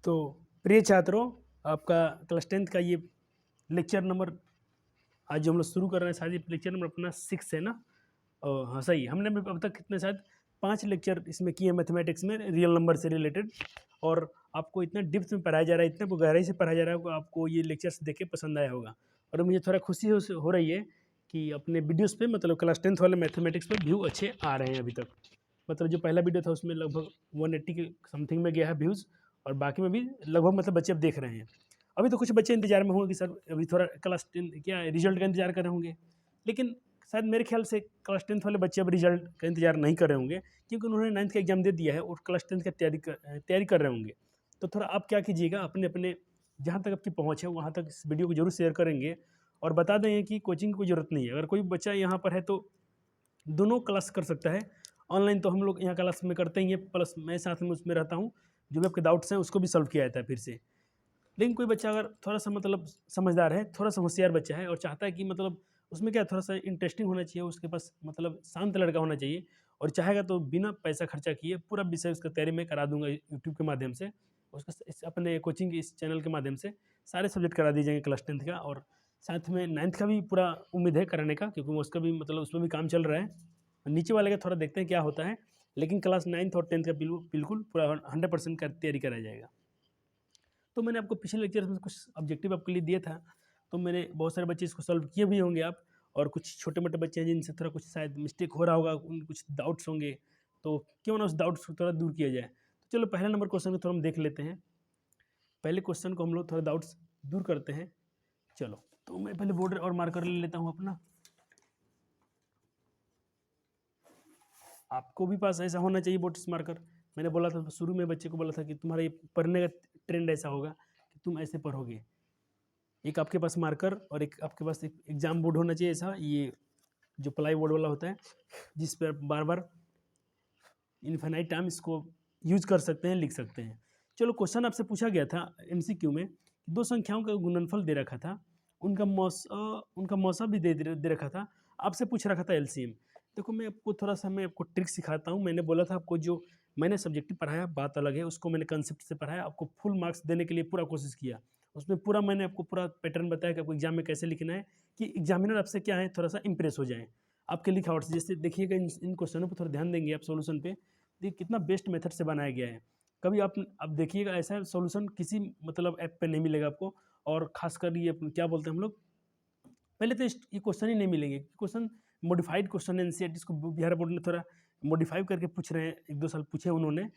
तो प्रिय छात्रों, आपका क्लास 10th का ये लेक्चर नंबर आज जो हम लोग शुरू कर रहे हैं, शायद ये लेक्चर नंबर अपना 6 है ना। हाँ सही, हमने अब तक कितने शायद 5 लेक्चर इसमें किए मैथमेटिक्स में रियल नंबर से रिलेटेड, और आपको इतना डिप्थ में पढ़ाया जा रहा है, इतना गहराई से पढ़ाया जा रहा है, आपको ये लेक्चर्स देख के पसंद आया होगा। और मुझे थोड़ा खुशी हो रही है कि अपने वीडियोस पे मतलब क्लास 10th वाले मैथमेटिक्स पे व्यू अच्छे आ रहे हैं अभी तक। मतलब जो पहला वीडियो था उसमें लगभग 180 के समथिंग में गया है व्यूज़, और बाकी में भी लगभग मतलब बच्चे अब देख रहे हैं। अभी तो कुछ बच्चे इंतजार में होंगे कि सर अभी थोड़ा क्लास 10 क्या रिजल्ट का इंतजार कर रहे होंगे, लेकिन शायद मेरे ख्याल से क्लास 10th वाले बच्चे अब रिजल्ट का इंतजार नहीं कर रहे होंगे, क्योंकि उन्होंने 9th का एग्जाम दे दिया है और क्लास 10th का तैयारी कर रहे होंगे। तो थोड़ा आप क्या कीजिएगा, अपने अपने जहाँ तक आपकी पहुँच है वहाँ तक इस वीडियो को जरूर शेयर करेंगे, और बता दें कि कोचिंग की कोई ज़रूरत नहीं है। अगर कोई बच्चा यहाँ पर है तो दोनों क्लास कर सकता है। ऑनलाइन तो हम लोग यहाँ क्लास में करते ही हैं, प्लस मैं साथ में उसमें रहता हूँ, जो भी आपके डाउट्स हैं उसको भी सॉल्व किया जाता है फिर से। लेकिन कोई बच्चा अगर थोड़ा सा मतलब समझदार है, थोड़ा सा होशियार बच्चा है, और चाहता है कि मतलब उसमें क्या थोड़ा सा इंटरेस्टिंग होना चाहिए, उसके पास मतलब शांत लड़का होना चाहिए, और चाहेगा तो बिना पैसा खर्चा किए पूरा विषय उसका तैयारी मैं करा दूंगा यूट्यूब के माध्यम से, उसका अपने कोचिंग के इस चैनल के माध्यम से सारे सब्जेक्ट करा दिए जाएंगे क्लास 10th का, और साथ में 9th का भी पूरा उम्मीद है कराने का, क्योंकि उसका भी मतलब उसमें भी काम चल रहा है। नीचे वाले का थोड़ा देखते हैं क्या होता है, लेकिन क्लास 9th और 10th का बिल्कुल पूरा 100% का तैयारी कराया जाएगा। तो मैंने आपको पिछले लेक्चर में कुछ ऑब्जेक्टिव आपके लिए दिया था, तो मेरे बहुत सारे बच्चे इसको सॉल्व किए भी होंगे आप, और कुछ छोटे मोटे बच्चे हैं जिनसे थोड़ा कुछ शायद मिस्टेक हो रहा होगा, उन कुछ डाउट्स होंगे, तो क्यों ना उस डाउट्स को थोड़ा दूर किया जाए। तो चलो पहला नंबर क्वेश्चन को थोड़ा हम देख लेते हैं। पहले क्वेश्चन को हम लोग थोड़ा डाउट्स दूर करते हैं। चलो तो मैं पहले बॉर्डर और मार्कर ले लेता हूँ अपना। आपको भी पास ऐसा होना चाहिए बॉर्डर मार्कर। मैंने बोला था शुरू में, बच्चे को बोला था कि तुम्हारा ये पढ़ने का ट्रेंड ऐसा होगा कि तुम ऐसे पढ़ोगे। एक आपके पास मार्कर और एक आपके पास एक एग्जाम बोर्ड होना चाहिए ऐसा, ये जो प्लाई बोर्ड वाला होता है, जिस पर बार बार इन्फिनाइट टाइम इसको यूज कर सकते हैं, लिख सकते हैं। चलो क्वेश्चन आपसे पूछा गया था एमसीक्यू में, दो संख्याओं का गुणनफल दे रखा था, उनका मौसा भी दे रखा था, आपसे पूछ रखा था एलसीएम। देखो मैं आपको ट्रिक सिखाता हूँ। मैंने बोला था आपको, जो मैंने सब्जेक्टिव पढ़ाया बात अलग है, उसको मैंने कंसेप्ट से पढ़ाया, आपको फुल मार्क्स देने के लिए पूरा कोशिश किया। उसमें पूरा मैंने आपको पूरा पैटर्न बताया कि आपको एग्जाम में कैसे लिखना है, कि एग्जामिनर आपसे क्या है थोड़ा सा इंप्रेस हो जाए आपके लिखावट से। जैसे देखिएगा इन क्वेश्चनों पर थोड़ा ध्यान देंगे आप सोल्यूशन पे, देखिए कितना बेस्ट मेथड से बनाया गया है। कभी आप देखिएगा ऐसा सोल्यूशन किसी मतलब ऐप पे नहीं मिलेगा आपको, और खासकर ये क्या बोलते हैं हम लोग, पहले तो ये क्वेश्चन ही नहीं मिलेंगे। क्वेश्चन मॉडिफाइड क्वेश्चन एनसीईआरटी, इसको बिहार बोर्ड ने थोड़ा मॉडिफाई करके पूछ रहे हैं, 1-2 साल पूछे उन्होंने,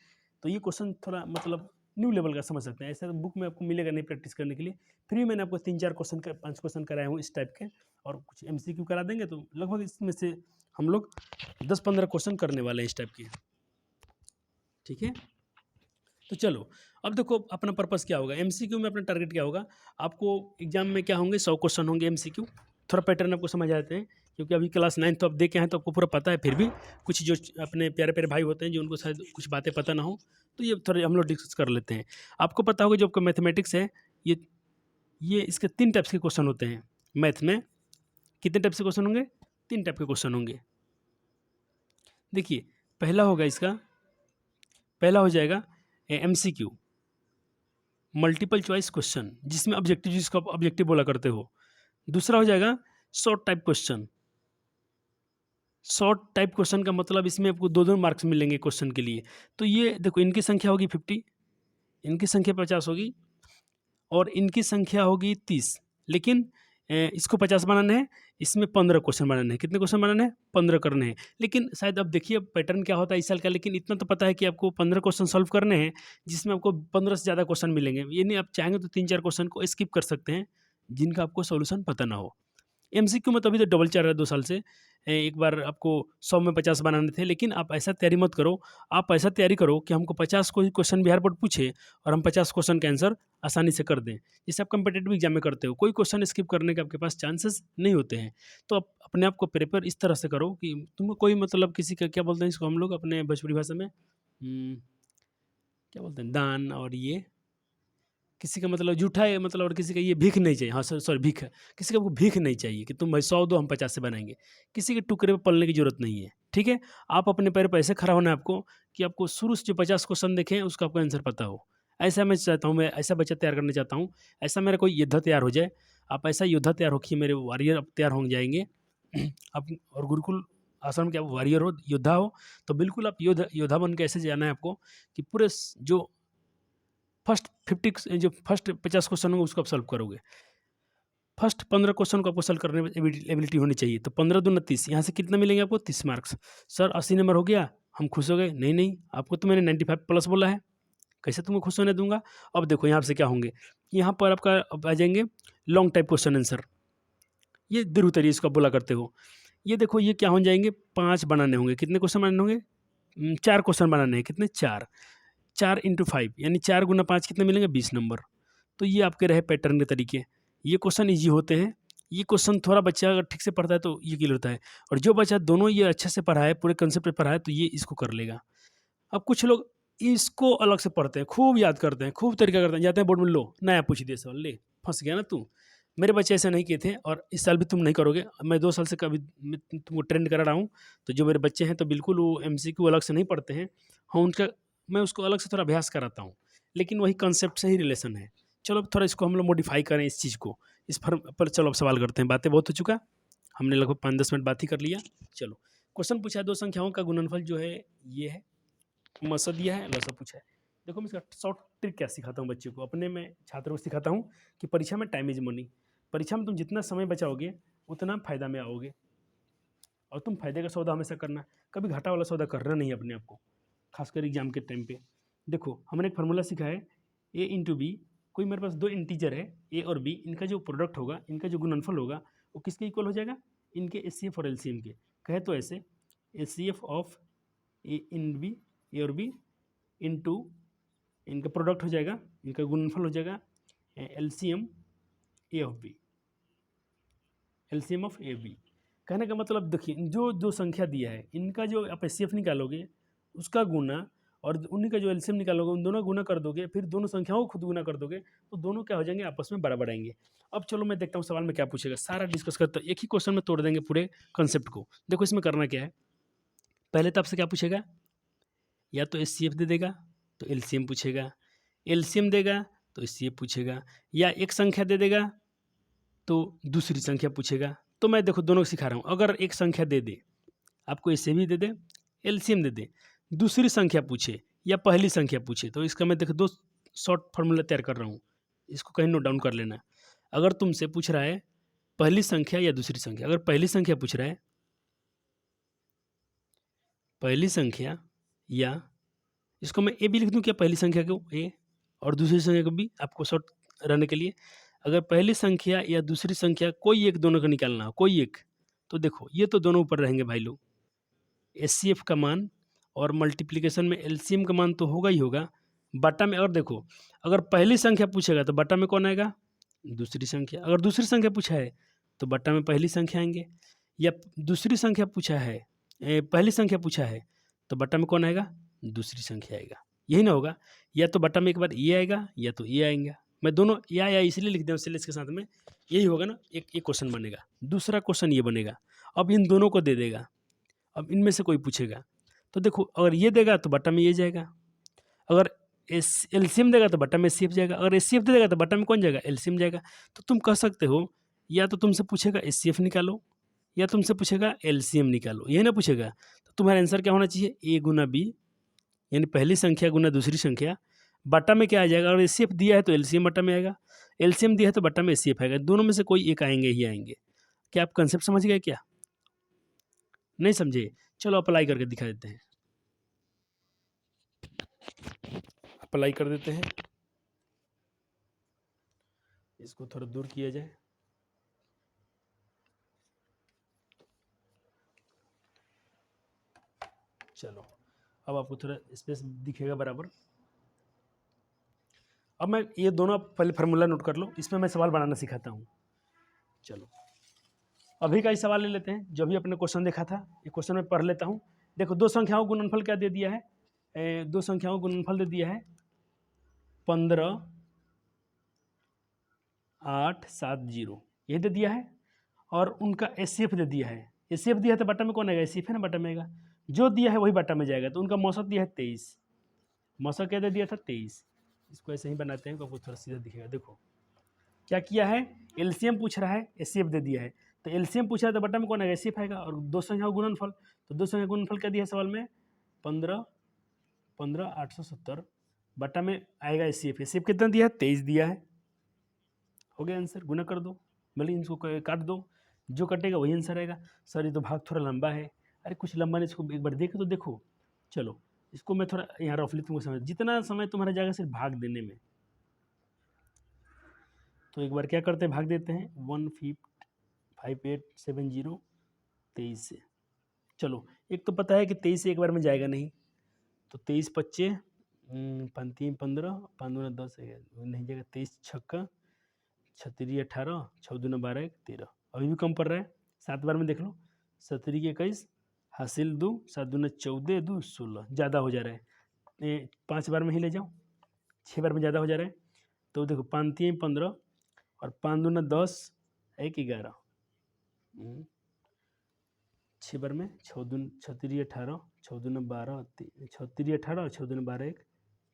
तो ये क्वेश्चन थोड़ा मतलब न्यू लेवल का समझ सकते हैं। ऐसा बुक में आपको मिलेगा नहीं प्रैक्टिस करने के लिए। फिर भी मैंने आपको 3-4 क्वेश्चन 5 क्वेश्चन कराए हूँ इस टाइप के, और कुछ एमसीक्यू करा देंगे, तो लगभग इसमें से हम लोग 10-15 क्वेश्चन करने वाले हैं इस टाइप के। ठीक है, तो चलो अब देखो अपना पर्पस क्या होगा, एमसीक्यू में अपना टारगेट क्या होगा। आपको एग्जाम में क्या होंगे, 100 क्वेश्चन होंगे एमसीक्यू। थोड़ा पैटर्न आपको समझ आते हैं, क्योंकि अभी क्लास 9 तो आप देखे हैं तो आपको पूरा पता है। फिर भी कुछ जो अपने प्यारे प्यारे भाई होते हैं, जो उनको शायद कुछ बातें पता ना हो, तो ये थोड़े हम लोग डिस्कस कर लेते हैं। आपको पता होगा जो आपका मैथमेटिक्स है, ये इसके 3 टाइप्स के क्वेश्चन होते हैं मैथ में। कितने टाइप से क्वेश्चन होंगे, 3 टाइप के क्वेश्चन होंगे। देखिए पहला हो जाएगा एमसीक्यू, मल्टीपल चॉइस क्वेश्चन, जिसमें ऑब्जेक्टिव, जिसको आप ऑब्जेक्टिव बोला करते हो। दूसरा हो जाएगा short type question. Short type question का मतलब इसमें आपको 2-2 मार्क्स मिलेंगे क्वेश्चन के लिए। तो ये देखो, इनकी संख्या होगी 50, इनकी संख्या 50 होगी, और इनकी संख्या होगी 30। लेकिन इसको 50 बनाना है, इसमें 15 क्वेश्चन बनाने हैं। कितने क्वेश्चन बनाने हैं, 15 करने हैं। लेकिन शायद अब देखिए पैटर्न क्या होता है इस साल का, लेकिन इतना तो पता है कि आपको 15 क्वेश्चन सॉल्व करने हैं, जिसमें आपको 15 से ज़्यादा क्वेश्चन मिलेंगे। ये नहीं, आप चाहेंगे तो 3-4 क्वेश्चन को स्किप कर सकते हैं, जिनका आपको सोल्यूशन पता ना हो। एमसीक्यू में तो अभी तो डबल चल रहा है 2 साल से। एक बार आपको 100 में 50 बनाने थे, लेकिन आप ऐसा तैयारी मत करो। आप ऐसा तैयारी करो कि हमको 50 कोई क्वेश्चन बिहार बोर्ड पूछे और हम 50 क्वेश्चन का आंसर आसानी से कर दें। जैसे आप कम्पिटेटिव एग्जाम में करते हो, कोई क्वेश्चन स्किप करने के आपके पास चांसेस नहीं होते हैं। तो आप अपने आप को प्रिपेयर इस तरह से करो कि तुमको कोई मतलब किसी का, क्या बोलते हैं इसको हम लोग अपने भोजपुरी भाषा में, क्या बोलते हैं, दान, और ये किसी का मतलब झूठा है मतलब, और किसी का ये भीख नहीं चाहिए। हाँ सॉरी, भीख है। किसी का आपको भीख नहीं चाहिए कि तुम भाई 100 दो हम 50 से बनाएंगे। किसी के टुकड़े पे पलने की जरूरत नहीं है। ठीक है, आप अपने पैर पर ऐसे खड़ा होना है आपको, कि आपको शुरू से जो 50 क्वेश्चन देखें उसका आपको आंसर पता हो। ऐसा मैं चाहता हूँ, मैं ऐसा बच्चा तैयार करना चाहता हूँ, ऐसा मेरा कोई योद्धा तैयार हो जाए। आप ऐसा योद्धा तैयार हो कि मेरे वॉरियर अब तैयार हो जाएंगे। आप और गुरुकुल आश्रम के आप वॉरियर हो, योद्धा हो, तो बिल्कुल आप योद्धा योद्धा बन के ऐसे जाना है आपको कि पूरे जो फर्स्ट 50 जो फर्स्ट 50 क्वेश्चन होंगे उसको आप सॉल्व करोगे। फर्स्ट 15 क्वेश्चन को आपको सॉल्व करने में एबिलिटी होनी चाहिए। तो 15 दूना 30, यहाँ से कितना मिलेंगे आपको 30 मार्क्स। सर 80 नंबर हो गया, हम खुश हो गए। नहीं नहीं, आपको तो मैंने 95 प्लस बोला है, कैसे तुमको खुश होने दूंगा। अब देखो यहाँ से क्या होंगे, यहाँ पर आपका अब आ जाएंगे लॉन्ग टाइप क्वेश्चन आंसर, ये द्रुतरी इसको आप बोला करते हो। ये देखो ये क्या हो जाएंगे, 5 बनाने होंगे। कितने क्वेश्चन बनाने होंगे, 4 क्वेश्चन बनाने हैं। कितने, 4, 4 इंटू 5 यानी 4 गुना 5 कितने मिलेंगे, 20 नंबर। तो ये आपके रहे पैटर्न के तरीके। ये क्वेश्चन ईजी होते हैं। ये क्वेश्चन थोड़ा बच्चा अगर ठीक से पढ़ता है तो ये क्लियर होता है, और जो बच्चा दोनों ये अच्छे से पढ़ा है, पूरे कंसेप्ट पे पढ़ा है, तो ये इसको कर लेगा। अब कुछ लोग इसको अलग से पढ़ते हैं, खूब याद करते हैं, खूब तरीका करते हैं, जाते हैं बोर्ड में, लो नया पूछ दिया सवाल, ले फंस गया ना तू। मेरे बच्चे ऐसे नहीं किए थे, और इस साल भी तुम नहीं करोगे। मैं 2 साल से कभी तुमको ट्रेंड करा रहा हूँ। तो जो मेरे बच्चे हैं तो बिल्कुल वो MCQ अलग से नहीं पढ़ते हैं। हाँ, उनका मैं उसको अलग से थोड़ा अभ्यास कराता हूँ, लेकिन वही कंसेप्ट से ही रिलेशन है। चलो अब थोड़ा इसको हम लोग मॉडिफाई करें इस चीज़ को, इस पर चलो अब सवाल करते हैं। बातें बहुत हो चुका, हमने लगभग 5-10 मिनट बात ही कर लिया। चलो क्वेश्चन पूछा है, 2 संख्याओं का गुणनफल जो है ये है, मसा दिया है, लसा पूछा है। देखो मैं इसका शॉर्ट ट्रिक क्या सिखाता हूँ बच्चे को, अपने में छात्रों को सिखाता हूँ कि परीक्षा में टाइम इज मनी। परीक्षा में तुम जितना समय बचाओगे उतना फायदा में आओगे, और तुम फायदे का सौदा हमेशा करना, कभी घाटा वाला सौदा करना नहीं अपने आप को, खासकर एग्जाम के टाइम पे। देखो हमने एक फार्मूला सीखा है, A इंटू बी। कोई मेरे पास 2 इंटीजर है A और B, इनका जो प्रोडक्ट होगा, इनका जो गुणनफल होगा, वो किसके इक्वल हो जाएगा, इनके HCF और LCM के। कहे तो ऐसे, HCF of A in B, A और B इंटू इनका प्रोडक्ट हो जाएगा, इनका गुणनफल हो जाएगा LCM A of B, LCM of A B। कहने का मतलब देखिए, जो जो संख्या दिया है इनका जो आप HCF निकालोगे उसका गुना, और उन्हीं का जो LCM निकालोगे उन दोनों गुना कर दोगे, फिर दोनों संख्याओं को खुद गुना कर दोगे, तो दोनों क्या हो जाएंगे, आपस में बराबर आएंगे। अब चलो मैं देखता हूँ सवाल में क्या पूछेगा, सारा डिस्कस करता हूँ, एक ही क्वेश्चन में तोड़ देंगे पूरे कंसेप्ट को। देखो इसमें करना क्या है, पहले तो आपसे क्या पूछेगा, या तो HCF दे देगा तो LCM पूछेगा, LCM देगा तो HCF पूछेगा, या एक संख्या दे देगा तो दूसरी संख्या पूछेगा। तो मैं देखो दोनों को सिखा रहा हूँ, अगर एक संख्या दे दे, आपको HCF भी दे दे, LCM दे दे, दूसरी संख्या पूछे या पहली संख्या पूछे, तो इसका मैं देखो 2 शॉर्ट फार्मूला तैयार कर रहा हूँ, इसको कहीं नोट डाउन कर लेना। अगर तुमसे पूछ रहा है पहली संख्या या दूसरी संख्या, अगर पहली संख्या पूछ रहा है, पहली संख्या, या इसको मैं A भी लिख दूँ क्या, पहली संख्या को A और दूसरी संख्या को B, आपको शॉर्ट रहने के लिए। अगर पहली संख्या या दूसरी संख्या कोई एक दोनों का निकालना हो, कोई एक, तो देखो ये तो दोनों ऊपर रहेंगे भाई लोग, HCF का मान और मल्टीप्लिकेशन में LCM का मान तो होगा ही होगा। बटा में अगर देखो, अगर पहली संख्या पूछेगा तो बटा में कौन आएगा, दूसरी संख्या। अगर दूसरी संख्या पूछा है तो बटा में पहली संख्या आएंगे, या दूसरी संख्या पूछा है, पहली संख्या पूछा है तो बटा में कौन आएगा, दूसरी संख्या आएगा। यही ना होगा, या तो बटा में एक बार ये आएगा या तो ये आएगा। मैं दोनों या इसलिए लिख दिया सिलेस के साथ में, यही होगा ना, एक क्वेश्चन बनेगा, दूसरा क्वेश्चन ये बनेगा। अब इन दोनों को दे देगा, अब इनमें से कोई पूछेगा तो देखो, अगर ये देगा तो बटा में ये जाएगा, अगर LCM देगा तो बटा में HCF जाएगा, अगर HCF दे देगा तो बटा में कौन जाएगा, LCM जाएगा। तो तुम कह सकते हो, या तो तुमसे पूछेगा HCF निकालो, या तुमसे पूछेगा LCM निकालो, यही ना पूछेगा। तो तुम्हारा आंसर क्या होना चाहिए, A गुना B, यानी पहली संख्या गुना दूसरी संख्या, बटा में क्या आ जाएगा, अगर HCF दिया है तो LCM बटा में आएगा, LCM दिया है तो बटा में HCF आएगा, दोनों में से कोई एक आएंगे ही आएंगे। क्या आप कंसेप्ट समझ गए, क्या नहीं समझे, चलो अप्लाई करके दिखा देते हैं, अप्लाई कर देते हैं, इसको थोड़ा दूर किया जाए। चलो अब आपको थोड़ा स्पेस दिखेगा बराबर। अब मैं ये दोनों पहले फार्मूला नोट कर लो, इसमें मैं सवाल बनाना सिखाता हूँ। चलो अभी का ही सवाल ले लेते हैं, जो भी अपने क्वेश्चन देखा था, ये क्वेश्चन में पढ़ लेता हूँ। देखो 2 संख्याओं का गुणनफल क्या दे दिया है, 2 संख्याओं का गुणनफल दे दिया है 15 8 7 0, ये दे दिया है, और उनका HCF दे दिया है। HCF दिया है तो बटा में कौन आएगा, HCF है ना, बटा में आएगा, जो दिया है वही बटा में जाएगा। तो उनका मौसक दिया है 23, मौसक क्या दे दिया था 23, इसको ऐसे ही बनाते हैं तो आपको थोड़ा सीधा दिखेगा। देखो क्या किया है, एलसीएम पूछ रहा है, एचसीएफ दे दिया है, तो एलसीएम पूछा है तो बटा में कौन आएगा, एचसीएफ आएगा, और दो संख्या का गुणनफल, तो दो संख्या का गुणनफल क्या दिया है सवाल में, 15 870 बटा में आएगा एचसीएफ, एचसीएफ कितना दिया है, 23 दिया है, हो गया आंसर, गुना कर दो, भले इनको काट दो, जो कटेगा वही आंसर आएगा। सर ये तो भाग थोड़ा लंबा है, अरे कुछ लंबा नहीं, इसको एक बार देख तो देखो। चलो इसको मैं थोड़ा यहाँ रफली तुमको समझ, जितना समय तुम्हारा जाएगा सिर्फ भाग देने में, तो एक बार क्या करते हैं, भाग देते हैं 15870 23 से। चलो एक तो पता है कि 23 से एक बार में जाएगा नहीं, तो 23 पच्चे 5 15 5 दूना 10 नहीं जाएगा, 23 छक्का 36 18 6 दूना 12 1 13, अभी भी कम पड़ रहा है, 7 बार में देख लो, 17 21 हासिल 2 7 दूना 14 2 16, ज़्यादा हो जा रहा है, 5 बार में ही ले जाओ, 6 बार में ज़्यादा हो जा रहा है, तो देखो 5 3 15 और 5 दूना 10 1 11, 6 बार में 6 दून 36 18 6 दूना 12 36 18 और 6 दूना 12 1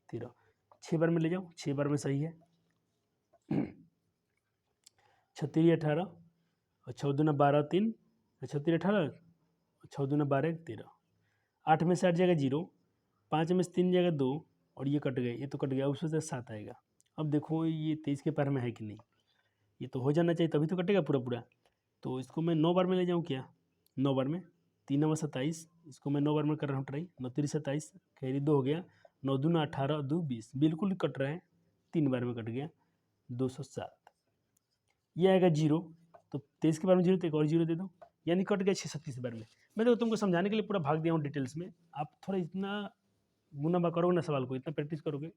13, 6 बार में ले जाओ, 6 बार में सही है, 36 18 और 6 दूना 12 3 36 18 6 दूना 12 1 13, 8 में से 8 जाएगा 0, 5 में से 3 जाएगा 2 और ये कट गए, ये तो कट गया, उसमें से 7 आएगा। अब देखो ये 23 के पैर में है कि नहीं, ये तो हो जाना चाहिए तभी तो कटेगा पूरा पूरा, तो इसको मैं 9 बार में ले जाऊँ क्या, 9 बार में, 3 9 27, इसको मैं 9 बार में कर रहा हूँ ट्राई, 9 3 27 कैरी 2 हो गया, 9 दूना 18 2 20, बिल्कुल कट रहा है, 3 बार में कट गया 207, ये आएगा 0, तो 23 के बार में 0 तो एक और 0 दे दो, यानी कट गया 637 बार में। मैं तो तुमको समझाने के लिए पूरा भाग दिया हूँ डिटेल्स में, आप थोड़ा इतना गुना करोगे ना सवाल को, इतना प्रैक्टिस करोगे,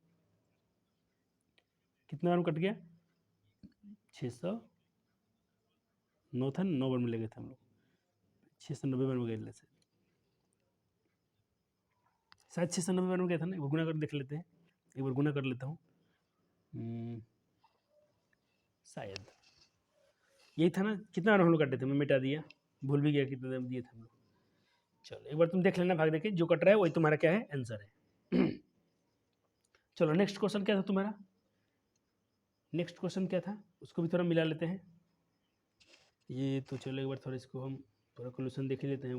कितना बार में कट गया, 609 था, 9 बार में ले गए थे हम लोग, 690 बार में गए थे शायद, 690 बार में गया था ना, एक बार गुना कर देख लेते हैं, एक बार गुना कर लेता हूँ, शायद यही था ना, कितना बार हम लोग कटे थे, मैं मिटा दिया, भूल भी गया कितना दिए थे हम लोग। चलो एक बार तुम देख लेना भाग देके, जो कट रहा है वही तुम्हारा क्या है, आंसर है। चलो नेक्स्ट क्वेश्चन क्या था तुम्हारा, नेक्स्ट क्वेश्चन क्या था, उसको भी थोड़ा मिला लेते हैं, ये तो चलो एक बार थोड़ा इसको हम थोड़ा सोल्यूशन देख लेते हैं,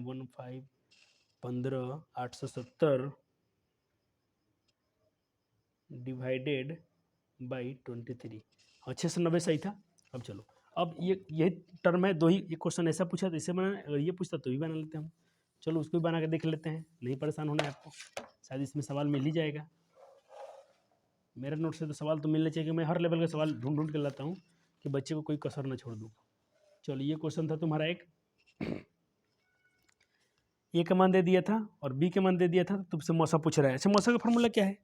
15 870 डिवाइडेड बाई 23, हाँ 690 सही था। अब चलो, अब यही टर्म है, दो ही, एक क्वेश्चन ऐसा पूछा तो इसे बना, अगर ये पूछता तो भी बना लेते हैं हम, चलो उसको भी बना के देख लेते हैं, नहीं परेशान होना है आपको, शायद इसमें सवाल मिल ही जाएगा, मेरे नोट से तो सवाल तो मिलने चाहिए, कि मैं हर लेवल का सवाल ढूंढ ढूंढ के लाता हूँ कि बच्चे को कोई कसर ना छोड़ दूँ। चलो ये क्वेश्चन था तुम्हारा एक, ए का मान दे दिया था और बी का मान दे दिया था, तुमसे मौसा पूछ रहा है, अच्छा मौसा का फार्मूला क्या है,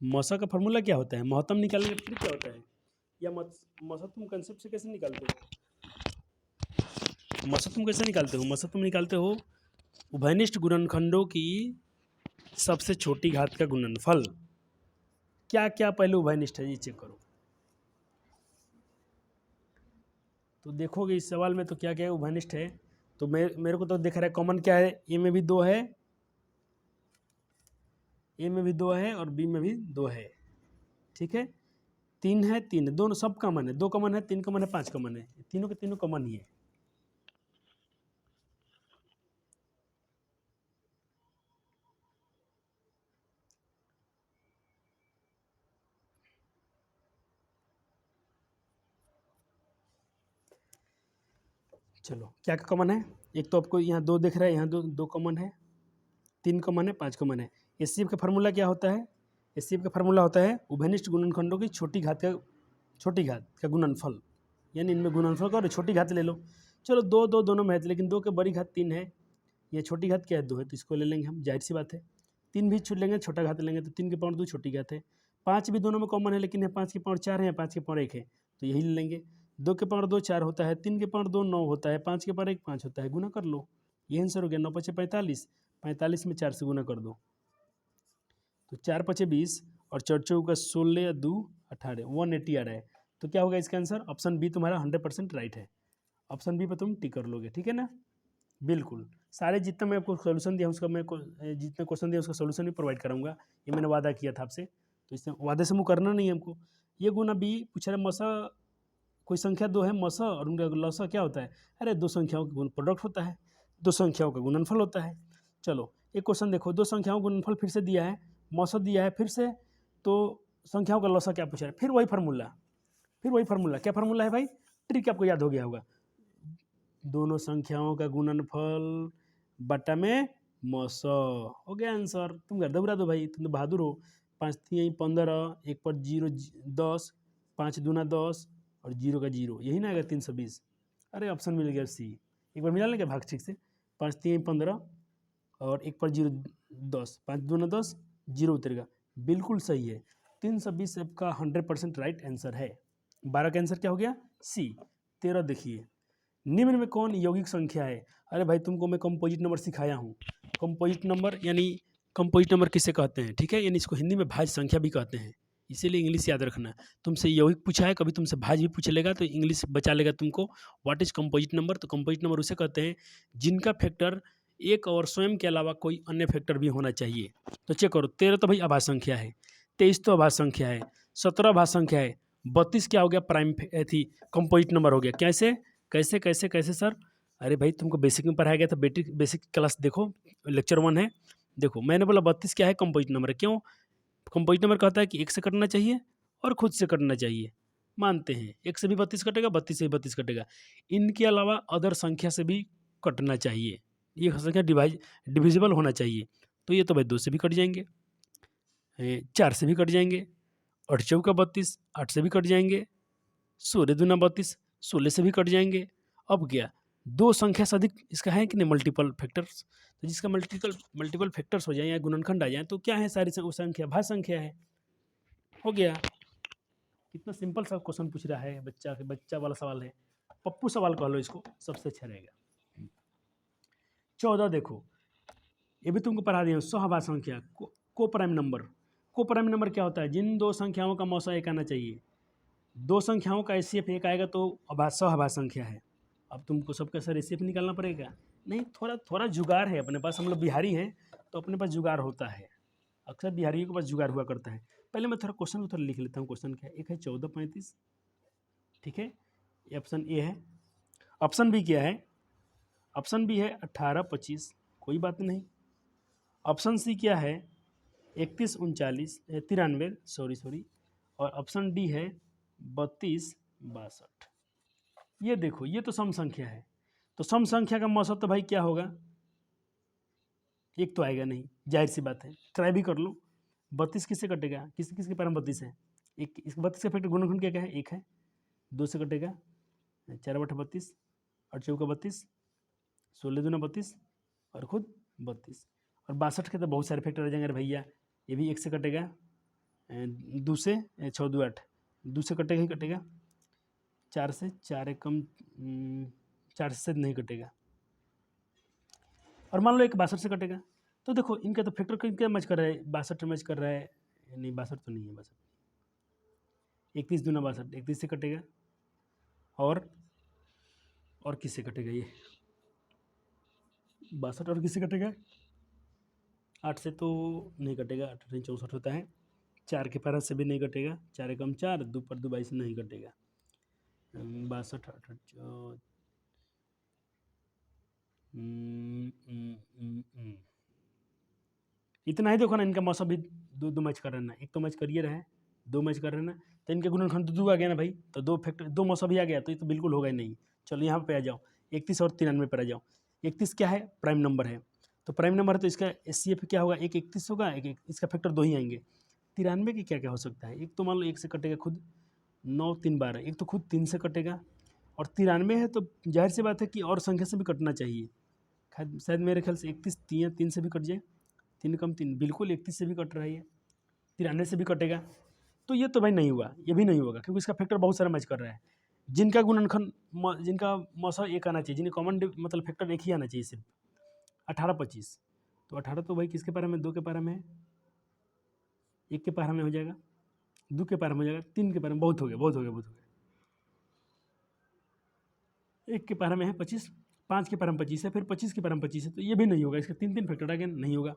मौसा का फार्मूला क्या होता है, महत्तम निकालने का ट्रिक क्या होता है, या मौसा तुम कंसेप्ट से कैसे निकालते हो, मौसा तुम कैसे निकालते हो, मौसा तुम निकालते हो उभयनिष्ठ गुणनखंडों की सबसे छोटी घात का गुणनफल, क्या क्या पहले उभयनिष्ठ है ये चेक करो, तो देखोगे इस सवाल में तो क्या क्या है उभयनिष्ठ है, तो मेरे को तो दिख रहा है कॉमन क्या है, ए में भी 2 है, ए में भी 2 है और बी में भी 2 है, ठीक है, 3 है, 3 है, दोनों सब कॉमन है, 2 कॉमन है, 3 कॉमन है, 5 कॉमन है, तीनों के तीनों कॉमन ही है। चलो क्या क्या कॉमन है, एक तो आपको यहाँ 2 दिख रहा है, यहाँ 2 कॉमन है, 3 कॉमन है, 5 कॉमन है। एचसीएफ का फार्मूला क्या होता है, एचसीएफ का फार्मूला होता है उभयनिष्ठ गुणनखंडों की छोटी घात का गुणनफल, यानी इनमें गुणनफल का और छोटी घात ले लो, चलो 2 2 दोनों में है, लेकिन 2 के बड़ी घात 3 है, ये छोटी घात क्या है 2 है, तो इसको ले लेंगे हम, जाहिर सी बात है, 3 भी छूट लेंगे, छोटा घात लेंगे तो 3 के पावर 2 छोटी घात है, 5 भी दोनों में कॉमन है, लेकिन 5 के पावर 4 है, 5 के पावर 1 है, तो यही ले लेंगे, 2 के पावर 2 4 होता है, 3 के पावर 2 9 होता है, 5 के पावर 1 5 होता है, गुना कर लो, ये आंसर हो गया, 9 5 45, 45 में 4 से गुना कर दो, तो 4 5 20 और 4 4 का 16 2 18 180 आ रहा है, तो क्या होगा इसका आंसर, ऑप्शन बी तुम्हारा 100% राइट है, ऑप्शन बी पर तुम टिक कर लोगे, ठीक है ना, बिल्कुल सारे जितना मैं आपको सोल्यूशन दिया उसका, मैं जितना क्वेश्चन दिया उसका सोल्यूशन भी प्रोवाइड कराऊंगा, ये मैंने वादा किया था आपसे, तो इससे वादे से मुँह करना नहीं है हमको। ये गुना बी पूछ रहा है मसा, कोई संख्या 2 है मसा और उनका लसा क्या होता है? अरे 2 संख्याओं का गुण प्रोडक्ट होता है, 2 संख्याओं का गुणनफल होता है। चलो एक क्वेश्चन देखो, 2 संख्याओं का गुणनफल फिर से दिया है, मौसा दिया है फिर से, तो संख्याओं का लसा क्या पूछा है? फिर वही फार्मूला, क्या फार्मूला है भाई? ट्रिक आपको याद हो गया होगा, दोनों संख्याओं का गुणनफल बटा में मौसा, हो गया आंसर। तुम गर्दा उड़ा दो भाई, तुम तो बहादुर हो। 5 3 15, 1 पर 0 10, 5 दूना 10 और 0 का 0, यही ना आएगा 320। अरे ऑप्शन मिल गया सी, एक बार मिला लेंगे भाग ठीक से। 5 3 15 और 1 पर 0 10, 5 दूना 10, 0 उतरेगा, बिल्कुल सही है। 320 आपका 100% राइट आंसर है। 12 का आंसर क्या हो गया? सी। 13 देखिए, निम्न में कौन यौगिक संख्या है? अरे भाई तुमको मैं कंपोजिट नंबर सिखाया हूँ। कंपोजिट नंबर यानी कंपोजिट नंबर किसे कहते हैं, ठीक है, यानी इसको हिंदी में भाज्य संख्या भी कहते हैं, इसीलिए इंग्लिश याद रखना। तुमसे यौगिक पूछा है, कभी तुमसे भाज्य भी पूछ लेगा तो इंग्लिश बचा लेगा तुमको। What is composite number? तो कंपोजिट नंबर उसे कहते हैं जिनका फैक्टर एक और स्वयं के अलावा कोई अन्य फैक्टर भी होना चाहिए। तो चेक करो, 13 तो भाई आभाज्य संख्या है, 23 तो आभाज्य संख्या है, 17 आभाज्य संख्या है, 32 क्या हो गया? प्राइम थी कंपोजिट नंबर हो गया। कैसे कैसे कैसे कैसे सर? अरे भाई तुमको बेसिक में पढ़ाया गया था, बेसिक क्लास देखो, लेक्चर 1 है। देखो मैंने बोला 32 क्या है? कंपोजिट नंबर है। क्यों? कंपोजिट नंबर कहता है कि एक से कटना चाहिए और खुद से कटना चाहिए, मानते हैं एक से भी 32 कटेगा, 32 से भी 32 कटेगा, इनके अलावा अदर संख्या से भी कटना चाहिए, ये संख्या डिविजिबल होना चाहिए। तो ये तो भाई 2 से भी कट जाएंगे, 4 से भी कट जाएंगे, 8 चौका 32, 8 से भी कट जाएंगे, 16 दूना 32, 16 से भी कट जाएंगे। अब क्या, 2 संख्या से अधिक इसका है कि नहीं मल्टीपल फैक्टर्स, तो जिसका मल्टीपल फैक्टर्स हो जाए या गुणनखंड आ जाए तो क्या है? सारी संख्या भाज्य संख्या है, हो गया। कितना सिंपल सा क्वेश्चन पूछ रहा है, बच्चा वाला सवाल है, पप्पू सवाल कह लो इसको, सबसे अच्छा रहेगा। 14 देखो, ये भी तुमको पढ़ा दिया, सहभाज्य संख्या को प्राइम नंबर। को प्राइम नंबर क्या होता है? जिन 2 संख्याओं का मौसा एक आना चाहिए, 2 संख्याओं का एचसीएफ एक आएगा तो सहभाज्य संख्या है। अब तुमको सबका सर एचसीएफ निकालना पड़ेगा? नहीं, थोड़ा थोड़ा जुगाड़ है अपने पास, हम लोग बिहारी हैं तो अपने पास जुगाड़ होता है, अक्सर बिहारियों के पास जुगाड़ हुआ करता है। पहले मैं थोड़ा क्वेश्चन को थोड़ा लिख लेता हूँ। क्वेश्चन क्या है? एक है 1435, ठीक है, ये ऑप्शन ए है। ऑप्शन बी क्या है? ऑप्शन बी है 1825, कोई बात नहीं। ऑप्शन सी क्या है? 3139 93, सॉरी। और ऑप्शन डी है 3262। ये देखो, ये तो सम संख्या है, तो सम संख्या का मौसम तो भाई क्या होगा? एक तो आएगा नहीं, जाहिर सी बात है, ट्राई भी कर लो। 32 किससे कटेगा? किसके पैर में 32 है? एक, इस 32 का फैक्टर गुणनखंड क्या क्या है? एक है, 2 से कटेगा, 4 बटा 32, 8 चौका 32, 16 दूना 32 और खुद 32, और 62 के तो बहुत सारे फैक्टर आ जाएंगे। अरे भैया ये भी 1 से कटेगा, 2 से 6 2 8, 2 से कटेगा ही कटेगा, 4 से 4 एकम 4 से नहीं कटेगा, और मान लो एक 62 से कटेगा। तो देखो इनका तो फैक्टर किनका मैच कर रहा है? 62 मैच कर रहा है, नहीं 62 तो नहीं है, 62 31 दूना 62, 31 से कटेगा, और किससे कटेगा? ये 62 और किससे कटेगा? 8 से तो नहीं कटेगा, 8 नहीं 64 होता है, 4 के पैरा से भी नहीं कटेगा, 4 एकम 4, 2 पर 2 22 नहीं कटेगा, 62 इतना ही देखो ना, इनका मौसम भी दो मैच कर रहे ना, एक तो मैच करिए रहे, 2 मैच कर रहे ना, तो इनके गुणनखंड तो 2 आ गया ना भाई, तो 2 फैक्टर 2 मौसम भी आ गया, तो ये तो बिल्कुल होगा ही नहीं। चलो यहाँ पे आ जाओ, 31 और 93 पर आ जाओ। 31 क्या है? प्राइम नंबर है, तो प्राइम नंबर है तो इसका एचसीएफ क्या होगा? एक 31 होगा, एक इसका फैक्टर 2 ही आएंगे। 93 की क्या क्या हो सकता है? एक तो मान लो 1 से कटेगा खुद, 9 3 12, एक तो खुद 3 से कटेगा, और 93 है तो जाहिर सी बात है कि और संख्या से भी कटना चाहिए, शायद मेरे ख्याल से 31 3 से भी कट जाए, 3 कम 3, बिल्कुल 31 से भी कट रहा है, ये 93 से भी कटेगा, तो ये तो भाई नहीं हुआ, ये भी नहीं होगा, क्योंकि इसका फैक्टर बहुत सारा मैच कर रहा है। जिनका गुणनखंड जिनका मौसा एक आना चाहिए, जिन्हें कॉमन मतलब फैक्टर एक ही आना चाहिए सिर्फ, 18 25, तो 18 तो भाई किसके पैरा में? 2 के पैरा में है, 1 के पैरा में हो जाएगा, 2 के पैरा में हो जाएगा, 3 के पैरा में, बहुत हो गया, 1 के पैरा में है 25, 5 के पैरा में 25 है, फिर 25 के पैरा में 25 है, तो ये भी नहीं होगा, इसके 3 फैक्टर आ गए, नहीं होगा।